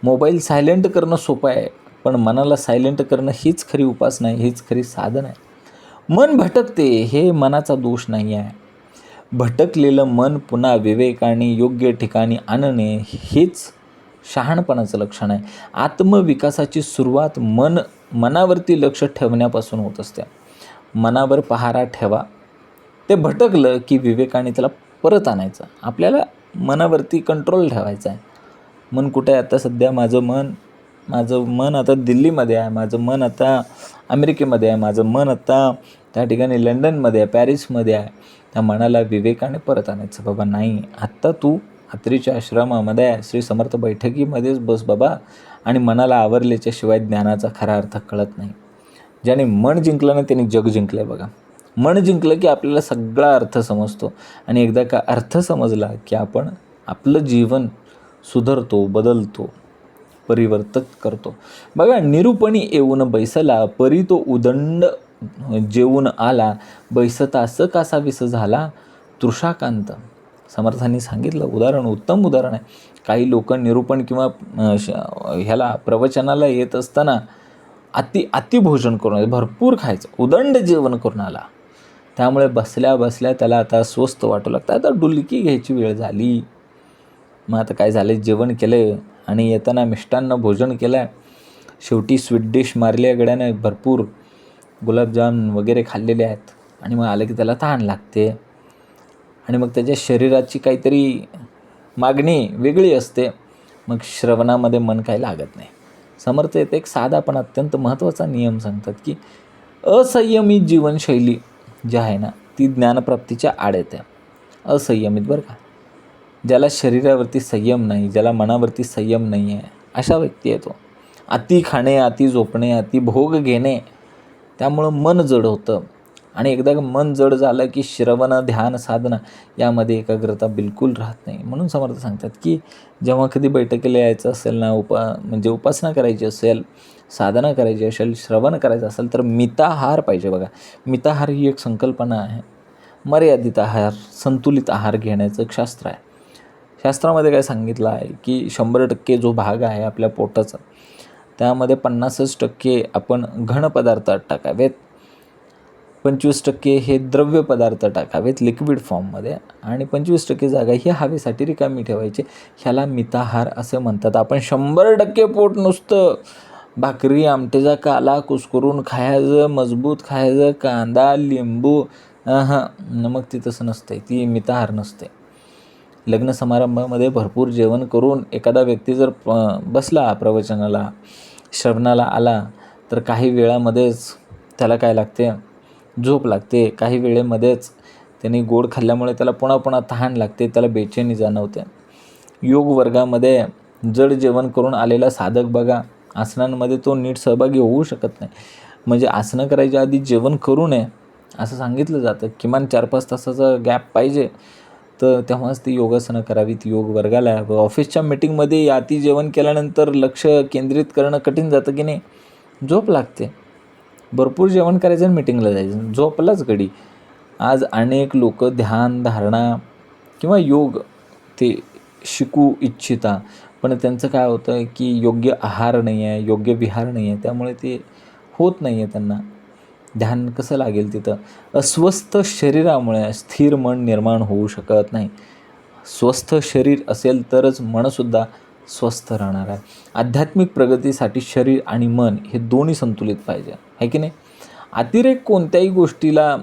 मोबाईल सायलेंट करणं सोपं आहे, पण मनाला सायलेंट करणं हीच खरी उपासना आहे, हीच खरी साधन आहे. मन भटकते हे मनाचा दोष नाही आहे. भटकलेलं मन पुन्हा विवेकाने योग्य ठिकाणी आणणे हेच शहाणपणाचं लक्षण आहे. आत्मविकासाची सुरुवात मनावरती लक्ष ठेवण्यापासून होत असते. मनावर पहारा ठेवा. ते भटकलं की विवेकाने त्याला परत आणायचं. आपल्याला मनावरती कंट्रोल ठेवायचा आहे. मन कुठे आहे आता सध्या? माझं मन आता दिल्लीमध्ये आहे, माझं मन आता अमेरिकेमध्ये आहे, माझं मन आता त्या ठिकाणी लंडनमध्ये आहे, पॅरिसमध्ये आहे. त्या मनाला विवेकाने परत आणायचं. बाबा नाही, आत्ता तू अत्रीच्या आश्रमामध्ये आहे, श्री समर्थ बैठकीमध्येच बस बाबा. आणि मनाला आवरल्याच्याशिवाय ज्ञानाचा खरा अर्थ कळत नाही. ज्याने मन जिंकलं ना त्याने जग जिंकलं आहे बघा. मन जिंकलं की आपल्याला सगळा अर्थ समजतो. आणि एकदा का अर्थ समजला की आपण आपलं जीवन सुधारतो, बदलतो, परिवर्तित करतो. बघा, निरूपणी येऊन बैसला, परी तो उदंड जेवून आला, बैसता असं कासा विस झाला तृषाकांत. समर्थांनी सांगितलं उदाहरण, उत्तम उदाहरण आहे. काही लोक निरूपण किंवा ह्याला प्रवचनाला येत असताना अति भोजन करून भरपूर खायचं, उदंड जेवण करून आला. त्यामुळे बसल्या बसल्या त्याला आता स्वस्त वाटू लागतं. आता डुलकी घ्यायची वेळ झाली. मग आता काय झालं, जेवण केलं आणि येताना मिष्टान्न भोजन केलं. शेवटी स्वीट डिश मारली आहे गड्याने, भरपूर गुलाबजाम वगैरे खाल्लेले आहेत. आणि मग आलं की त्याला तहान लागते आणि मग त्याच्या शरीराची काहीतरी मागणी वेगळी असते. मग श्रवणामध्ये मन काही लागत नाही. समर्थ येते एक साधा पण अत्यंत महत्त्वाचा नियम सांगतात की असंयमित जीवनशैली जी आहे ना ती ज्ञानप्राप्तीच्या आड येते. असंयमित बरं का. ज्याला शरीरावरती संयम नाही, ज्याला मनावरती संयम नाही आहे, अशा व्यक्ती येतो. अति खाणे, अति झोपणे, अति भोग घेणे, त्यामुळं मन जड होतं. आणि एकदा मन जड झालं की श्रवण, ध्यान, साधना यामध्ये एकाग्रता बिलकुल राहत नाही. म्हणून समर्थ सांगतात की जेव्हा कधी बैठकीला यायचं असेल ना, म्हणजे उपासना करायची असेल, साधना करायची असेल, श्रवण करायचं असेल तर मिताहार पाहिजे बघा. मिताहार ही एक संकल्पना आहे. मर्यादित आहार, संतुलित आहार घेण्याचं एक शास्त्र आहे. शास्त्रामध्ये काय सांगितलं आहे की 100% जो भाग आहे आपल्या पोटाचा त्यामध्ये 50% आपण घन पदार्थात टाकावेत, 25% हे द्रव्य पदार्थ टाकावेत लिक्विड फॉर्ममध्ये, आणि 25% जागा ही हवेसाठी रिकामी ठेवायची. ह्याला मिताहार असे म्हणतात. आपण 100% पोट नुसतं भाकरी आमटेचा काला कुस्करून खायचं, मजबूत खायचं, कांदा लिंबू, मग ती तसं नसते, ती मिताहार नसते. लग्न समारंभामध्ये भरपूर जेवण करून एखादा व्यक्ती जर बसला प्रवचनाला, श्रवणाला आला तर काही वेळामध्येच त्याला काय लागते, झोप लागते. काही वेळेमध्येच त्यांनी गोड खाल्ल्यामुळे त्याला पुन्हा पुन्हा तहान लागते, त्याला बेचैनी जाणवते. योग वर्गामध्ये जड जेवण करून आलेला साधक बघा, आसनांमध्ये तो नीट सहभागी होऊ शकत नाही. म्हणजे आसनं करायच्या आधी जेवण करू नये असं सांगितलं जातं. किमान 4-5 तासाचा गॅप पाहिजे, तर तेव्हाच ती योगासनं करावीत. योग वर्गाला ऑफिसच्या मीटिंगमध्ये अति जेवण केल्यानंतर लक्ष केंद्रित करणं कठीण जातं की नाही, झोप लागते. भरपूर जेवण करायचं आणि मीटिंगला जायचं, झोपलाच गडी. आज अनेक लोक ध्यान, धारणा किंवा योग ते शिकू इच्छिता, पण त्यांचं काय होतं की योग्य आहार नाही आहे, योग्य विहार नाही आहे, त्यामुळे ते होत नाही आहे त्यांना. ध्यान कसं लागेल तिथं? अस्वस्थ शरीरामुळे स्थिर मन निर्माण होऊ शकत नाही. स्वस्थ शरीर असेल तरच मनसुद्धा स्वस्थ राहणार आहे. आध्यात्मिक प्रगतीसाठी शरीर आणि मन हे दोन्ही संतुलित पाहिजे, आहे की नाही. अतिरेक कोणत्याही गोष्टीला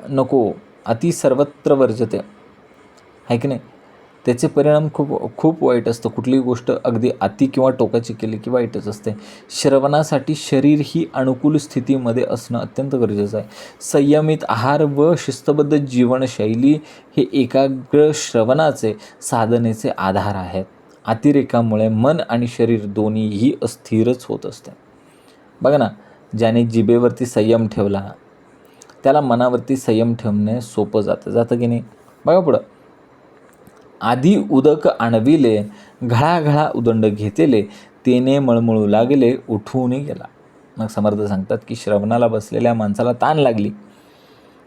नको, अति सर्वत्र वर्जते, आहे की नाही. त्याचे परिणाम खूप वाईट असतं. कुठलीही गोष्ट अगदी अति किंवा टोकाची केली की वाईटच असते. श्रवणासाठी शरीर ही अनुकूल स्थितीमध्ये असणं अत्यंत गरजेचं आहे. संयमित आहार व शिस्तबद्ध जीवनशैली हे एकाग्र श्रवणाचे साधनेचे आधार आहेत. अतिरेकामुळे मन आणि शरीर दोन्हीही अस्थिरच होत असते. बघा ना, ज्याने जिभेवरती संयम ठेवला त्याला मनावरती संयम ठेवणे सोपं जातं की नाही. बघा पुढं, आधी उदक आणविले, घळाघळा उदंड घेतले, तेने मळमळू लागले, उठून गेला. मग समर्थ सांगतात की श्रवणाला बसलेल्या माणसाला ताण लागली,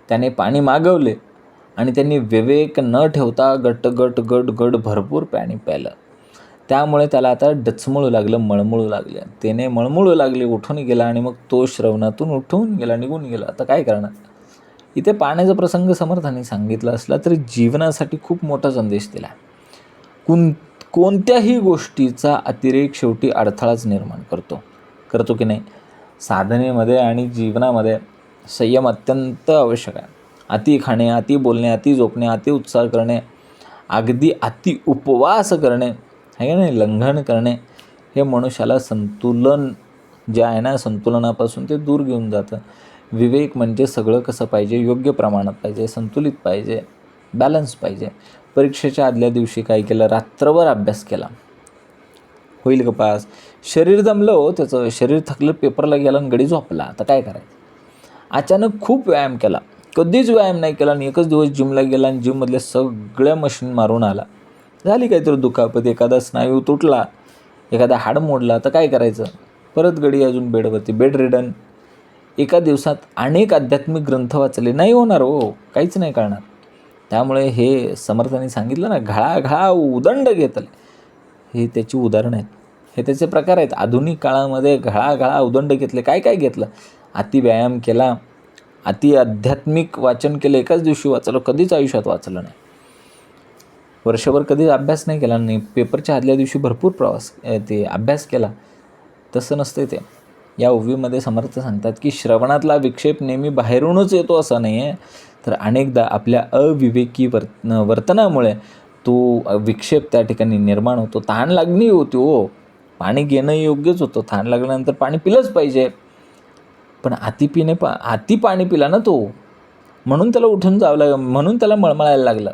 त्याने पाणी मागवले, आणि त्यांनी विवेक न ठेवता गट भरपूर पाणी प्यायलं. त्यामुळे त्याला आता डचमळू लागलं, मळमळू लागले. त्याने मळमळू लागले, उठून गेला आणि मग तो श्रवणातून उठून गेला, निघून गेला. आता काय करणार? इथे पाण्याचा प्रसंग समर्थांनी सांगितला असला तरी जीवनासाठी खूप मोठा संदेश दिला. कोणत्याही गोष्टीचा अतिरेक शेवटी अडथळाच निर्माण करतो की नाही? साधनेमध्ये आणि जीवनामध्ये संयम अत्यंत आवश्यक आहे. अति खाणे, अति बोलणे, अति झोपणे, अति उत्साह करणे, अगदी अति उपवास करणे, आहे का नाही, लंघन करणे, हे मनुष्याला संतुलन जे आहे ना, संतुलनापासून ते दूर घेऊन जातं. विवेक म्हणजे सगळं कसं पाहिजे, योग्य प्रमाणात पाहिजे, संतुलित पाहिजे, बॅलन्स पाहिजे. परीक्षेच्या आदल्या दिवशी काय केलं? रात्रभर अभ्यास केला. होईल का पास? शरीर दमलं हो, त्याचं शरीर थकलं, पेपरला गेला आणि गडी झोपला. आता काय करायचं? अचानक खूप व्यायाम केला, कधीच व्यायाम नाही केला आणि एकच दिवस जिमला गेला आणि जिममधल्या सगळ्या मशीन मारून आला. झाली काहीतरी दुखापत, एखादा स्नायू तुटला, एखादा हाड मोडला, तर काय करायचं? परत गडी अजून बेडवरती, बेड रिडन. एका दिवसात अनेक आध्यात्मिक ग्रंथ वाचले, नाही होणार हो, काहीच नाही करणार. त्यामुळे हे समर्थांनी सांगितलं ना, घळा उदंड घेतले, हे त्याची उदाहरणं आहेत, हे त्याचे प्रकार आहेत. आधुनिक काळामध्ये घळा उदंड घेतले. काय घेतलं? अति व्यायाम केला, अति आध्यात्मिक वाचन केलं, एकाच दिवशी वाचलं, कधीच आयुष्यात वाचलं नाही. वर्षभर कधीच अभ्यास नाही केला, नाही पेपरच्या आदल्या दिवशी भरपूर अभ्यास केला. तसं नसते ते. या ओवीमध्ये समर्थ सांगतात की श्रवणातला विक्षेप नेहमी बाहेरूनच येतो असं नाही आहे, तर अनेकदा आपल्या अविवेकी वर्तनामुळे तो विक्षेप त्या ठिकाणी निर्माण होतो. तहान लागणी होती हो, पाणी घेणं योग्यच होतं, तहान लागल्यानंतर पाणी पिलंच पाहिजे. पण अति पाणी पिला ना तो, म्हणून त्याला उठून जावं लागलं, म्हणून त्याला मळमळायला लागलं.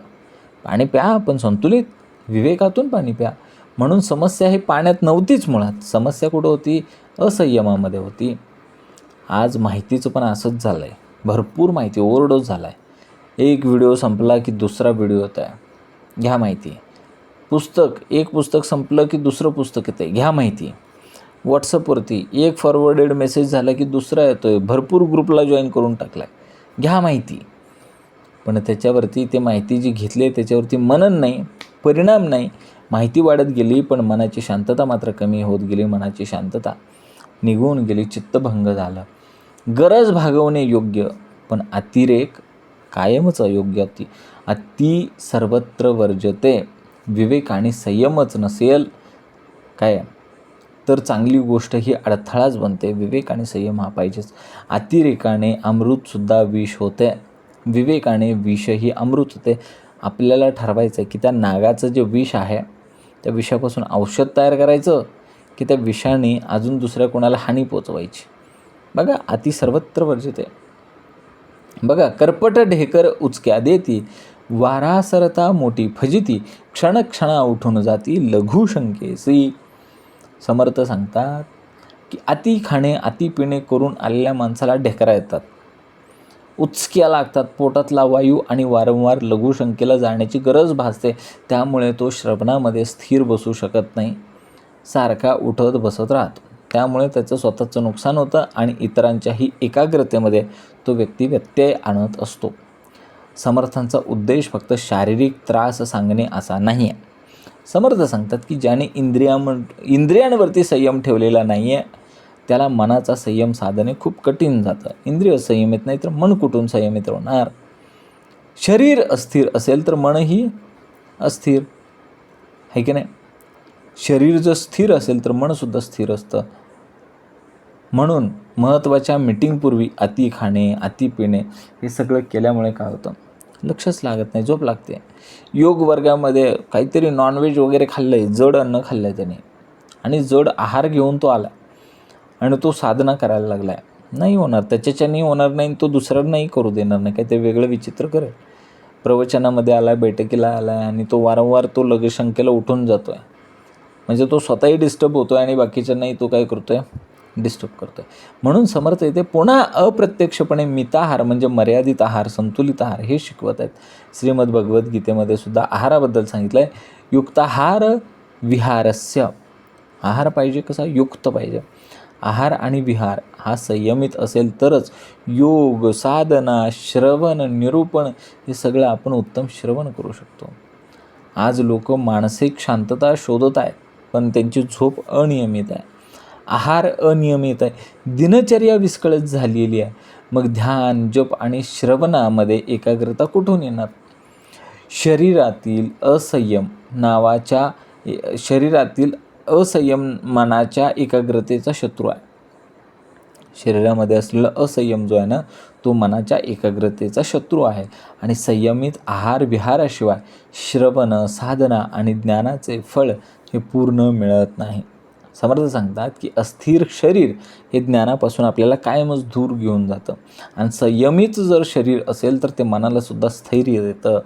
पाणी प्या, पण संतुलित विवेकातून पाणी प्या. म्हणून समस्या ही पाण्यात नव्हतीच मुळात. समस्या कुठं होती? असंयमामध्ये होती. आज माहितीचं पण असंच झालं आहे, भरपूर माहिती, ओव्हरडोस झाला आहे. एक व्हिडिओ संपला की दुसरा व्हिडिओ येत आहे, घ्या माहिती. एक पुस्तक संपलं की दुसरं पुस्तक येतं आहे, घ्या माहिती. व्हॉट्सअपवरती एक फॉरवर्डेड मेसेज झाला की दुसरा येतो आहे, भरपूर ग्रुपला जॉईन करून टाकला आहे, घ्या माहिती. पण त्याच्यावरती ते माहिती जी घेतली आहे त्याच्यावरती मनन नाही, परिणाम नाही. माहिती वाढत गेली पण मनाची शांतता मात्र कमी होत गेली. मनाची शांतता निघून गेली, चित्तभंग झालं. गरज भागवणे योग्य, पण अतिरेक कायमच अयोग्य. अति सर्वत्र वर्जते. विवेक आणि संयमच नसेल काय तर चांगली गोष्ट ही अडथळाच बनते. विवेक आणि संयम हा पाहिजेच. अतिरेकाने अमृतसुद्धा विष होते, विवेकाने विषही अमृत होते. आपल्याला ठरवायचं आहे की त्या नागाचं जे विष आहे त्या विषापासून औषध तयार करायचं की त्या विषाने अजून दुसऱ्या कोणाला हानी पोचवायची. बघा, अति सर्वत्र वर्जिते. बघा, करपट ढेकर उचक्या देती, वारा सरता मोठी फजिती, क्षणक्षणा उठून जाती लघु शंकेसी. समर्थ सांगतात की अति खाणे, अति पिणे करून आलेल्या माणसाला ढेकरा येतात, उचक्या लागतात, पोटातला वायू आणि वारंवार लघुशंकेला जाण्याची गरज भासते. त्यामुळे तो श्रवणामध्ये स्थिर बसू शकत नाही, सारखा उठत बसत राहतो. त्यामुळे त्याचं स्वतःचं नुकसान होतं आणि इतरांच्याही एकाग्रतेमध्ये तो व्यक्ती व्यत्यय आणत असतो. समर्थांचा उद्देश फक्त शारीरिक त्रास सांगणे असा नाही आहे. समर्थ सांगतात की ज्याने इंद्रियांवरती संयम ठेवलेला नाही आहे त्याला मनाचा संयम साधणे खूप कठीण जातं. इंद्रिय संयमित नाही तर मन कुठून संयमित होणार? शरीर अस्थिर असेल तर मनही अस्थिर, आहे की नाही? शरीर जर स्थिर असेल तर मनसुद्धा स्थिर असतं. म्हणून महत्त्वाच्या मीटिंगपूर्वी अति खाणे, अति पिणे हे सगळं केल्यामुळे काय होतं? लक्षच लागत नाही, झोप लागते. योग वर्गामध्ये काहीतरी नॉनव्हेज वगैरे खाल्लं आहे, जड अन्न खाल्लं आहे त्याने आणि जड आहार घेऊन तो आला आणि तो साधना करायला लागला आहे, नाही होणार, त्याच्याच्याने होणार नाही, तो दुसऱ्यांनाही करू देणार नाही, काहीतरी वेगळं विचित्र करेल. प्रवचनामध्ये आला आहे, बैठकीला आला आहे आणि तो वारंवार तो लघुशंकेला उठून जातो आहे, म्हणजे तो स्वतःही डिस्टर्ब होतो आहे आणि बाकीच्यांनाही तो काय करतो आहे? डिस्टर्ब करतो आहे. म्हणून समर्थ येथे पुन्हा अप्रत्यक्षपणे मिताहार म्हणजे मर्यादित आहार, संतुलित आहार हे शिकवत आहेत. श्रीमद भगवद्गीतेमध्ये सुद्धा आहाराबद्दल सांगितलं आहे. युक्ताहार विहारस्य, आहार पाहिजे कसा? युक्त पाहिजे. आहार आणि विहार हा संयमित असेल तरच योग, साधना, श्रवण, निरूपण हे सगळं आपण उत्तम श्रवण करू शकतो. आज लोक मानसिक शांतता शोधत आहेत, पण त्यांची झोप अनियमित आहे, आहार अनियमित आहे, दिनचर्या विस्कळीत झालेली आहे. मग ध्यान, जप आणि श्रवणामध्ये एकाग्रता कुठून येणार? शरीरातील असंयम मनाच्या एकाग्रतेचा शत्रू आहे. शरीरामध्ये असलेला असंयम जो आहे ना, तो मनाच्या एकाग्रतेचा शत्रू आहे. आणि संयमित आहार विहाराशिवाय श्रवण, साधना आणि ज्ञानाचे फळ हे पूर्ण मिळत नाही. समर्थ सांगतात की अस्थिर शरीर हे ज्ञानापासून आपल्याला कायमच दूर घेऊन जातं, आणि संयमित जर शरीर असेल तर ते मनाला सुद्धा स्थैर्य देतं.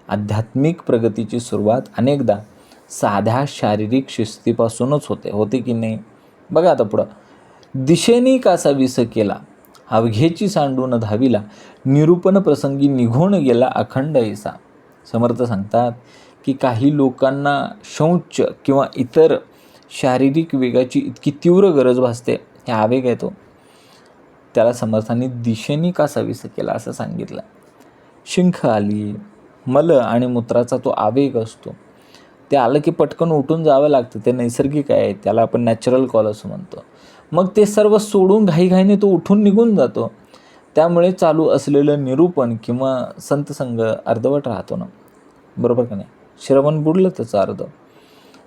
आध्यात्मिक प्रगतीची सुरुवात अनेकदा साध्या शारीरिक शिस्तीपासूनच होते की नाही? बघा आता पुढं. दिशेनी कासा विस केला, अवघेची सांडून धाविला, निरूपण प्रसंगी निघून गेला अखंड ऐसा. समर्थ सांगतात की काही लोकांना शौच किंवा इतर शारीरिक वेगाची इतकी तीव्र गरज भासते, हे आवेग आहे तो, त्याला समर्थांनी दिशेनी कासा विस केला असं सांगितलं. शिंख आली, मल आणि मूत्राचा तो आवेग असतो, ते आलं की पटकन उठून जावं लागतं, ते नैसर्गिक आहे, त्याला आपण नॅचरल कॉल असं म्हणतो. मग ते सर्व सोडून घाईघाईने तो उठून निघून जातो. त्यामुळे चालू असलेलं निरूपण किंवा संतसंग अर्धवट राहतो ना, बरोबर का नाही? श्रवण बुडलं त्याचा अर्ध.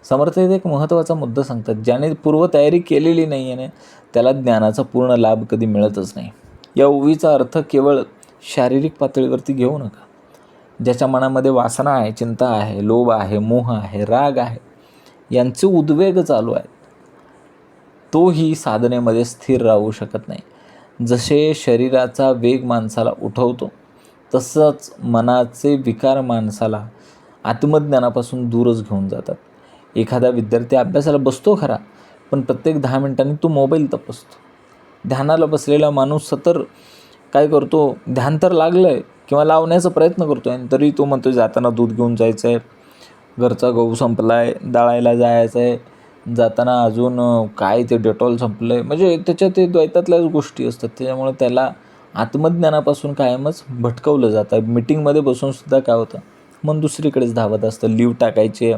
समर्थ एक महत्त्वाचा मुद्दा सांगतात, ज्याने पूर्वतयारी केलेली नाही आहे ना, त्याला ज्ञानाचा पूर्ण लाभ कधी मिळतच नाही. या ओवीचा अर्थ केवळ शारीरिक पातळीवरती घेऊ नका. ज्याच्या मनामध्ये वासना आहे, चिंता आहे, लोभ आहे, मोह आहे, राग आहे, यांचे उद्वेग चालू आहेत, तोही साधनेमध्ये स्थिर राहू शकत नाही. जसे शरीराचा वेग माणसाला उठवतो, तसंच मनाचे विकार माणसाला आत्मज्ञानापासून दूरच घेऊन जातात. एखादा विद्यार्थी अभ्यासाला बसतो खरा, पण प्रत्येक 10 मिनिटांनी तो मोबाईल तपासतो. ध्यानाला बसलेला माणूस सतत काय करतो, ध्यान तर लागलं आहे किंवा लावण्याचा प्रयत्न करतो आहे, तरी तो म्हणतो जाताना दूध घेऊन जायचं आहे, घरचा गहू संपला आहे, दळायला जायचं आहे, जाताना अजून काय ते डेटॉल संपलं आहे. म्हणजे त्याच्या ते द्वैतातल्याच गोष्टी असतात. त्याच्यामुळे त्याला आत्मज्ञानापासून कायमच भटकवलं जातं. मीटिंगमध्ये बसूनसुद्धा काय होतं, मन दुसरीकडेच धावत असतं. लीव टाकायचे,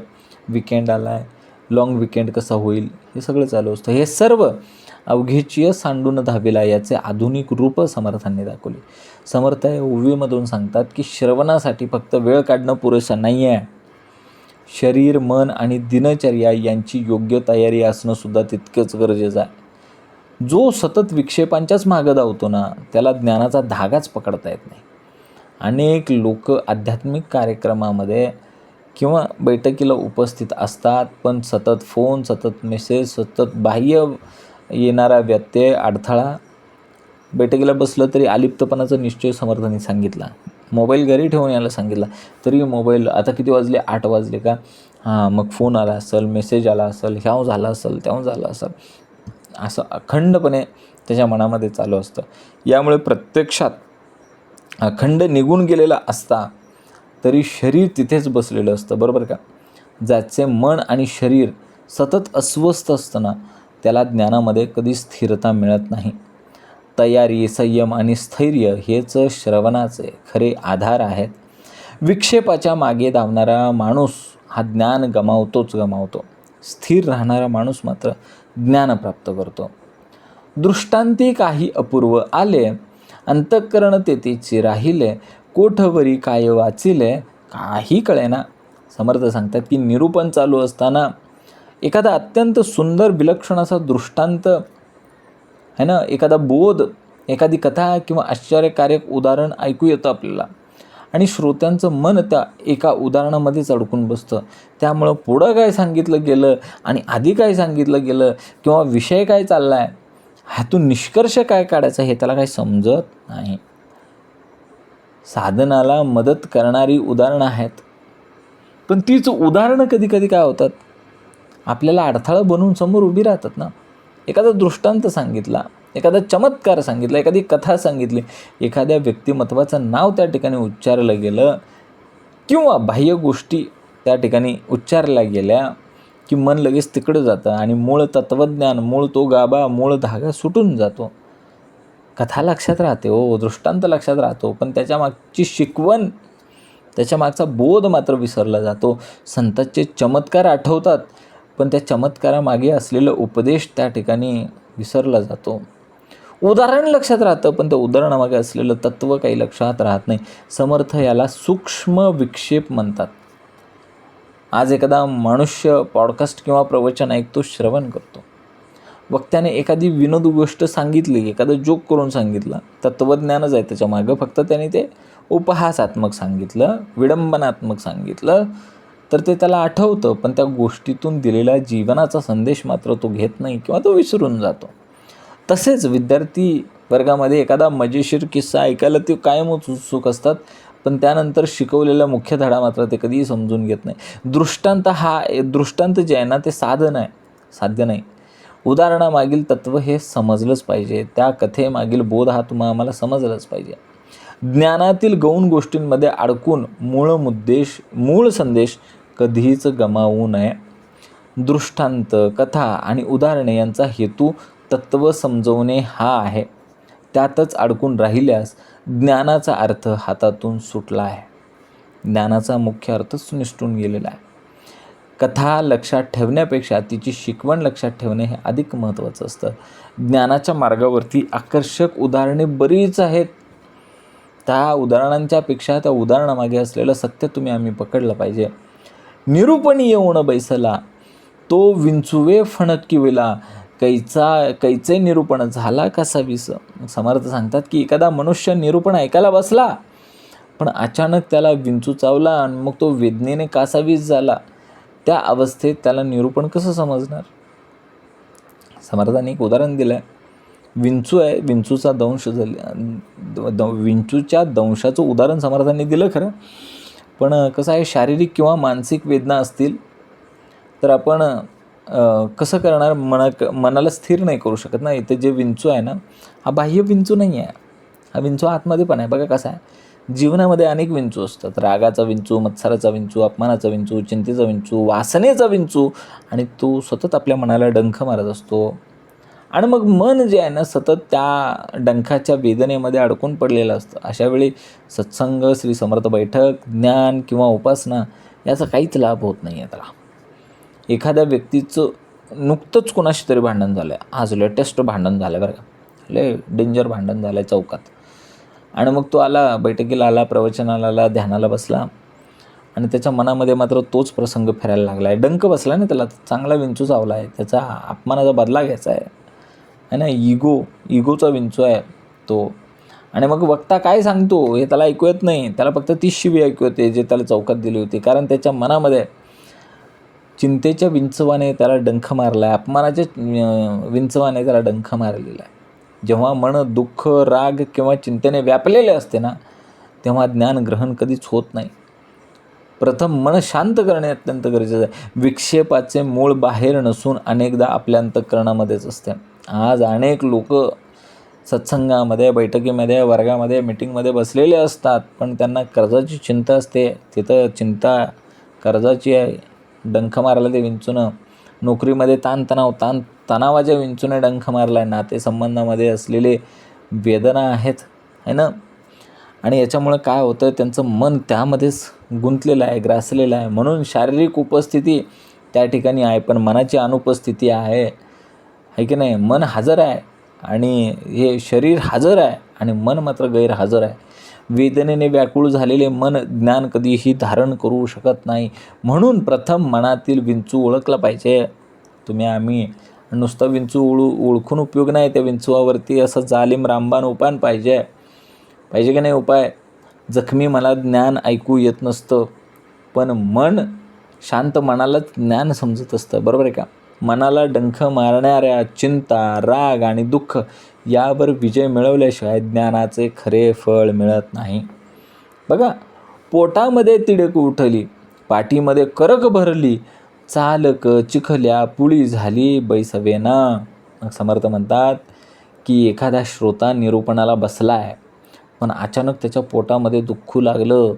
विकेंड आला आहे, लाँग विकेंड कसा होईल, हे सगळं चालू असतं. हे सर्व अवघेचीय सांडून धाविला याचे आधुनिक रूप समर्थांनी दाखवले. समर्थ ओवीमधून सांगतात की श्रवणासाठी फक्त वेळ काढणं पुरेसं नाही आहे, शरीर, मन आणि दिनचर्या यांची योग्य तयारी असणं सुद्धा तितकंच गरजेचं आहे. जो सतत विक्षेपांच्याच मागं धावतो ना, त्याला ज्ञानाचा धागाच पकडता येत नाही. अनेक लोक आध्यात्मिक कार्यक्रमामध्ये किंवा बैठकीला उपस्थित असतात, पण सतत फोन, सतत मेसेज, सतत बाह्य येणारा व्यत्यय, अडथळा. बैठकीला बसलं तरी आलिप्तपणाचा निश्चय समर्थांनी सांगितला. मोबाईल घरी ठेवून यायला सांगितला, तरी मोबाईल आता किती वाजले, 8 वाजले का, हां मग फोन आला असेल, मेसेज आला असेल, ह्याव झालं असेल, त्याव झालं असेल, असं अखंडपणे त्याच्या मनामध्ये चालू असतं. यामुळे प्रत्यक्षात अखंड निघून गेलेला असता तरी शरीर तिथेच बसलेलं असतं, बरोबर का? ज्याचे मन आणि शरीर सतत अस्वस्थ असताना त्याला ज्ञानामध्ये कधी स्थिरता मिळत नाही. तयारी, संयम आणि स्थैर्य हेच श्रवणाचे खरे आधार आहेत. विक्षेपाच्या मागे धावणारा माणूस हा ज्ञान गमावतो. स्थिर राहणारा माणूस मात्र ज्ञान प्राप्त करतो. दृष्टांती काही अपूर्व आले, अंतःकरण तेथेच राहिले, कोठवरी काय वाचिले, काही कळेना. समर्थ सांगतात की निरूपण चालू असताना एखादा अत्यंत सुंदर विलक्षण असा दृष्टांत है ना, एखादा बोध, एखादी कथा किंवा आश्चर्यकारक उदाहरण ऐकू येतं आपल्याला, आणि श्रोत्यांचं मन त्या एका उदाहरणामध्येच अडकून बसतं. त्यामुळं पुढं काय सांगितलं गेलं आणि आधी काय सांगितलं गेलं किंवा विषय काय चालला आहे, ह्यातून निष्कर्ष काय काढायचा हे त्याला काही समजत नाही. साधनाला मदत करणारी उदाहरणं आहेत, पण तीच उदाहरणं कधी कधी काय होतात, आपल्याला अडथळा बनवून समोर उभी राहतात ना. एखादा दृष्टांत सांगितला, एखादा चमत्कार सांगितला, एखादी कथा सांगितली, एखाद्या व्यक्तिमत्वाचं नाव त्या ठिकाणी उच्चारलं गेलं किंवा बाह्य गोष्टी त्या ठिकाणी उच्चारल्या गेल्या, की मन लगेच तिकडं जातं आणि मूळ तत्त्वज्ञान, मूळ तो गाभा, मूळ धागा सुटून जातो. कथा लक्षात राहते हो, दृष्टांत लक्षात राहतो, पण त्याच्या मागची शिकवण, त्याच्या मागचा बोध मात्र विसरला जातो. संतांचे चमत्कार आठवतात, पण त्या चमत्कारामागे असलेलं उपदेश त्या ठिकाणी विसरला जातो. उदाहरण लक्षात राहतं, पण त्या उदाहरणामागे असलेलं तत्त्व काही लक्षात राहत नाही. समर्थ याला सूक्ष्म विक्षेप म्हणतात. आज एखादा मनुष्य पॉडकास्ट किंवा प्रवचन ऐकतो, श्रवण करतो. वक्त्याने एखादी विनोदी गोष्ट सांगितली, एखादं जोक करून सांगितलं, तत्त्वज्ञानच आहे त्याच्या मागं, फक्त त्याने ते उपहासात्मक सांगितलं, विडंबनात्मक सांगितलं, तर ते त्याला आठवतं, पण त्या गोष्टीतून दिलेला जीवनाचा संदेश मात्र तो घेत नाही किंवा तो विसरून जातो. तसेच विद्यार्थी वर्गामध्ये एखादा मजेशीर किस्सा ऐकायला ते कायमच उत्सुक असतात, पण त्यानंतर शिकवलेला मुख्य धडा मात्र ते कधीही समजून घेत नाही. दृष्टांत जे आहे ना, ते साधन आहे, साध्य नाही. उदाहरणामागील तत्त्व हे समजलंच पाहिजे, त्या कथेमागील बोध हा आम्हाला समजलाच पाहिजे. ज्ञानातील गौण गोष्टींमध्ये अडकून मूळ संदेश कधीच गमावू नये. दृष्टांत, कथा आणि उदाहरणे यांचा हेतू तत्त्व समजवणे हा आहे. त्यातच अडकून राहिल्यास ज्ञानाचा अर्थ हातातून सुटला आहे, ज्ञानाचा मुख्य अर्थच निसटून गेलेला आहे. कथा लक्षात ठेवण्यापेक्षा तिची शिकवण लक्षात ठेवणे हे अधिक महत्त्वाचं असतं. ज्ञानाच्या मार्गावरती आकर्षक उदाहरणे बरीच आहेत. त्या उदाहरणांच्यापेक्षा त्या उदाहरणामागे असलेलं सत्य आम्ही पकडलं पाहिजे. निरूपणी येऊन बैसला, तो विंचुवे फणकिविला, कैचे निरूपण झाला कसा विस. समर्थ सांगतात की एखादा मनुष्य निरूपण ऐकायला बसला, पण अचानक त्याला विंचू चावला आणि मग तो वेदनेने कासावीस झाला. त्या अवस्थेत त्याला निरूपण कसं समजणार? समर्थांनी एक उदाहरण दिलं आहे. विंचू आहे, विंचूचा दंश विंचूच्या दंशाचं उदाहरण समर्थांनी दिलं खरं, पण कसं आहे, शारीरिक किंवा मानसिक वेदना असतील तर आपण कसं करणार? मनाला स्थिर नाही करू शकत ना. इथे जे विंचू आहे ना, हा बाह्य विंचू नाही आहे, हा विंचू आतमध्ये पण आहे. बघा कसा आहे, जीवनामध्ये अनेक विंचू असतात. रागाचा विंचू, मत्सराचा विंचू, अपमानाचा विंचू, चिंतेचा विंचू, वासनेचा विंचू, आणि तो सतत आपल्या मनाला डंख मारत असतो. आणि मग मन जे आहे ना, सतत त्या डंखाच्या वेदनेमध्ये अडकून पडलेलं असतं. अशा वेळी सत्संग, श्री समर्थ बैठक, ज्ञान किंवा उपासना याचा काहीच लाभ होत नाही आहे त्याला. एखाद्या व्यक्तीचं नुकतंच कोणाशी तरी भांडण झालं आहे, आज लेटेस्ट भांडण झालं आहे बरं का, लय डेंजर भांडण झालं आहे चौकात, आणि मग तो आला, बैठकीला आला, प्रवचनाला आला, ध्यानाला बसला, आणि त्याच्या मनामध्ये मात्र तोच प्रसंग फिरायला लागला आहे. डंक बसला ना त्याला, चांगला विंचू चावला आहे, त्याचा अपमानाचा बदला घ्यायचा आहे ना. इगोचा विंचू आहे तो. आणि मग वक्ता काय सांगतो हे त्याला ऐकू येत नाही, त्याला फक्त 30 शिवी ऐकू येते जे त्याला चौकात दिली होती, कारण त्याच्या मनामध्ये चिंतेच्या विंचवाने त्याला डंख मारला आहे, अपमानाच्या विंचवाने त्याला डंख मारलेला आहे. जेव्हा मन दुःख, राग किंवा चिंतेने व्यापलेले असते ना, तेव्हा ज्ञान ग्रहण कधीच होत नाही. प्रथम मन शांत करणे अत्यंत गरजेचं आहे. विक्षेपाचे मूळ बाहेर नसून अनेकदा आपल्या अंतःकरणामध्येच असते. आज अनेक लोक सत्संगामध्ये, बैठकीमध्ये, वर्गामध्ये, मीटिंगमध्ये बसलेले असतात, पण त्यांना कर्जाची चिंता असते. तिथं चिंता कर्जाची आहे, डंख मारला ते विंचूनं. नोकरीमध्ये तणावाच्या विंचूने डंख मारला आहे. नातेसंबंधामध्ये असलेले वेदना आहेत है ना, आणि याच्यामुळे काय होतं, त्यांचं मन त्यामध्येच गुंतलेलं आहे, ग्रासलेलं आहे. म्हणून शारीरिक उपस्थिती त्या ठिकाणी आहे, पण मनाची अनुपस्थिती आहे की नाही. मन हजर आहे आणि हे शरीर हजर आहे, आणि मन मात्र गैरहजर आहे. वेदनेने व्याकुळ झालेले मन ज्ञान कधीही धारण करू शकत नाही. म्हणून प्रथम मनातील विंचू ओळखला पाहिजे. आम्ही नुसतं विंचू ओळखून उपयोग नाही, त्या विंचूवावरती असं जालिम रामबाण उपाय पाहिजे की नाही. उपाय, जखमी मला ज्ञान ऐकू येत नसतं, पण मन शांत मनालाच ज्ञान समजत असतं, बरोबर आहे का. मनाला डंख मारणाऱ्या चिंता, राग आणि दुःख यावर विजय मिळवल्याशिवाय ज्ञानाचे खरे फळ मिळत नाही. बघा, पोटामध्ये तिडक उठली, पाठीमध्ये करक भरली, चालक चिखल्या पुळी झाली बैसवेना. मग समर्थ म्हणतात की एखादा श्रोता निरूपणाला बसला आहे, पण अचानक त्याच्या पोटामध्ये दुखू लागलं,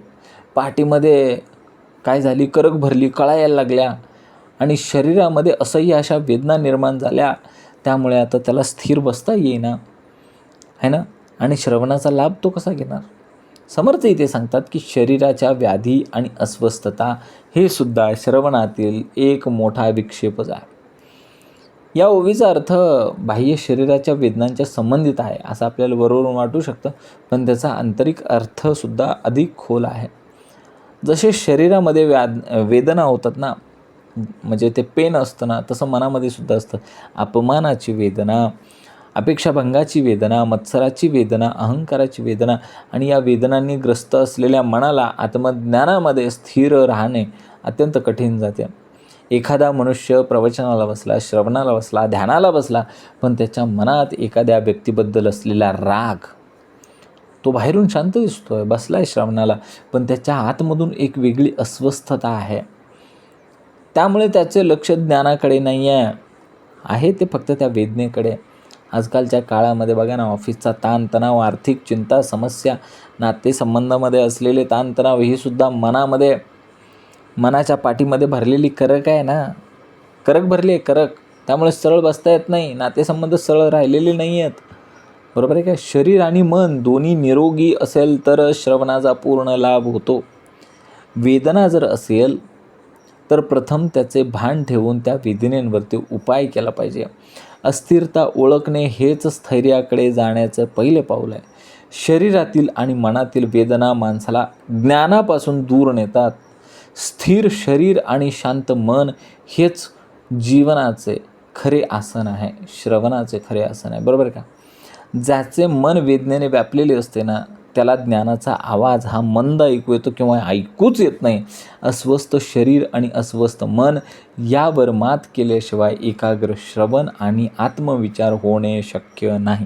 पाठीमध्ये काय झाली, करक भरली, कळा यायला लागल्या, आणि शरीरामध्ये असह्य अशा वेदना निर्माण झाल्या, त्यामुळे आता त्याला स्थिर बसता येईना, है ना. आणि श्रवणाचा लाभ तो कसा घेणार? समर्थ इथे सांगतात की शरीराच्या व्याधी आणि अस्वस्थता हे सुद्धा श्रवणातील एक मोठा विक्षेपच आहे. या ओवीचा अर्थ बाह्य शरीराच्या वेदनांच्या संबंधित आहे असं आपल्याला बरोबर वाटू शकतं, पण त्याचा आंतरिक अर्थसुद्धा अधिक खोल आहे. जसे शरीरामध्ये वेदना होतात ना, म्हणजे ते पेन असतं ना, तसं मनामध्ये सुद्धा असतं. अपमानाची वेदना, अपेक्षाभंगाची वेदना, मत्सराची वेदना, अहंकाराची वेदना आणि या वेदनांनी ग्रस्त असलेल्या मनाला आत्मज्ञानामध्ये स्थिर राहणे अत्यंत कठीण जाते. एखादा मनुष्य प्रवचनाला बसला, श्रवणाला बसला, ध्यानाला बसला, पण त्याच्या मनात एखाद्या व्यक्तीबद्दल असलेला राग, तो बाहेरून शांत दिसतोय, बसलाय श्रवणाला, पण त्याच्या आतमधून एक वेगळी अस्वस्थता आहे. त्यामुळे त्याचे लक्ष ज्ञानाकडे नाही आहे ते फक्त त्या वेदनेकडे. आजकालच्या काळामध्ये बघा ना, ऑफिसचा ताणतणाव, आर्थिक चिंता, समस्या, नातेसंबंधामध्ये असलेले ताणतणाव ही सुद्धा मनाच्या पाठीमध्ये भरलेली करक आहे ना. करक भरली आहे, करक. त्यामुळे सरळ बसता येत नाही, नातेसंबंध सरळ राहिलेले नाही आहेत. बरोबर आहे का? शरीर आणि मन दोन्ही निरोगी असेल तर श्रवणाचा पूर्ण लाभ होतो. वेदना जर असेल तर प्रथम त्याचे भान ठेवून त्या वेदनेवरती उपाय केला पाहिजे. अस्थिरता ओळखणे हेच स्थैर्याकडे जाण्याचं पहिले पाऊल आहे. शरीरातील आणि मनातील वेदना माणसाला ज्ञानापासून दूर नेतात. स्थिर शरीर आणि शांत मन हेच जीवनाचे खरे आसन आहे, श्रवणाचे खरे आसन आहे. बरोबर का? ज्याचे मन वेदनेने व्यापलेले असते ना, त्याला ज्ञानाचा आवाज हा मंद ऐकू येतो किंवा ऐकूच येत नाही. अस्वस्थ शरीर आणि अस्वस्थ मन यावर मात केल्याशिवाय एकाग्र श्रवण आणि आत्मविचार होणे शक्य नाही.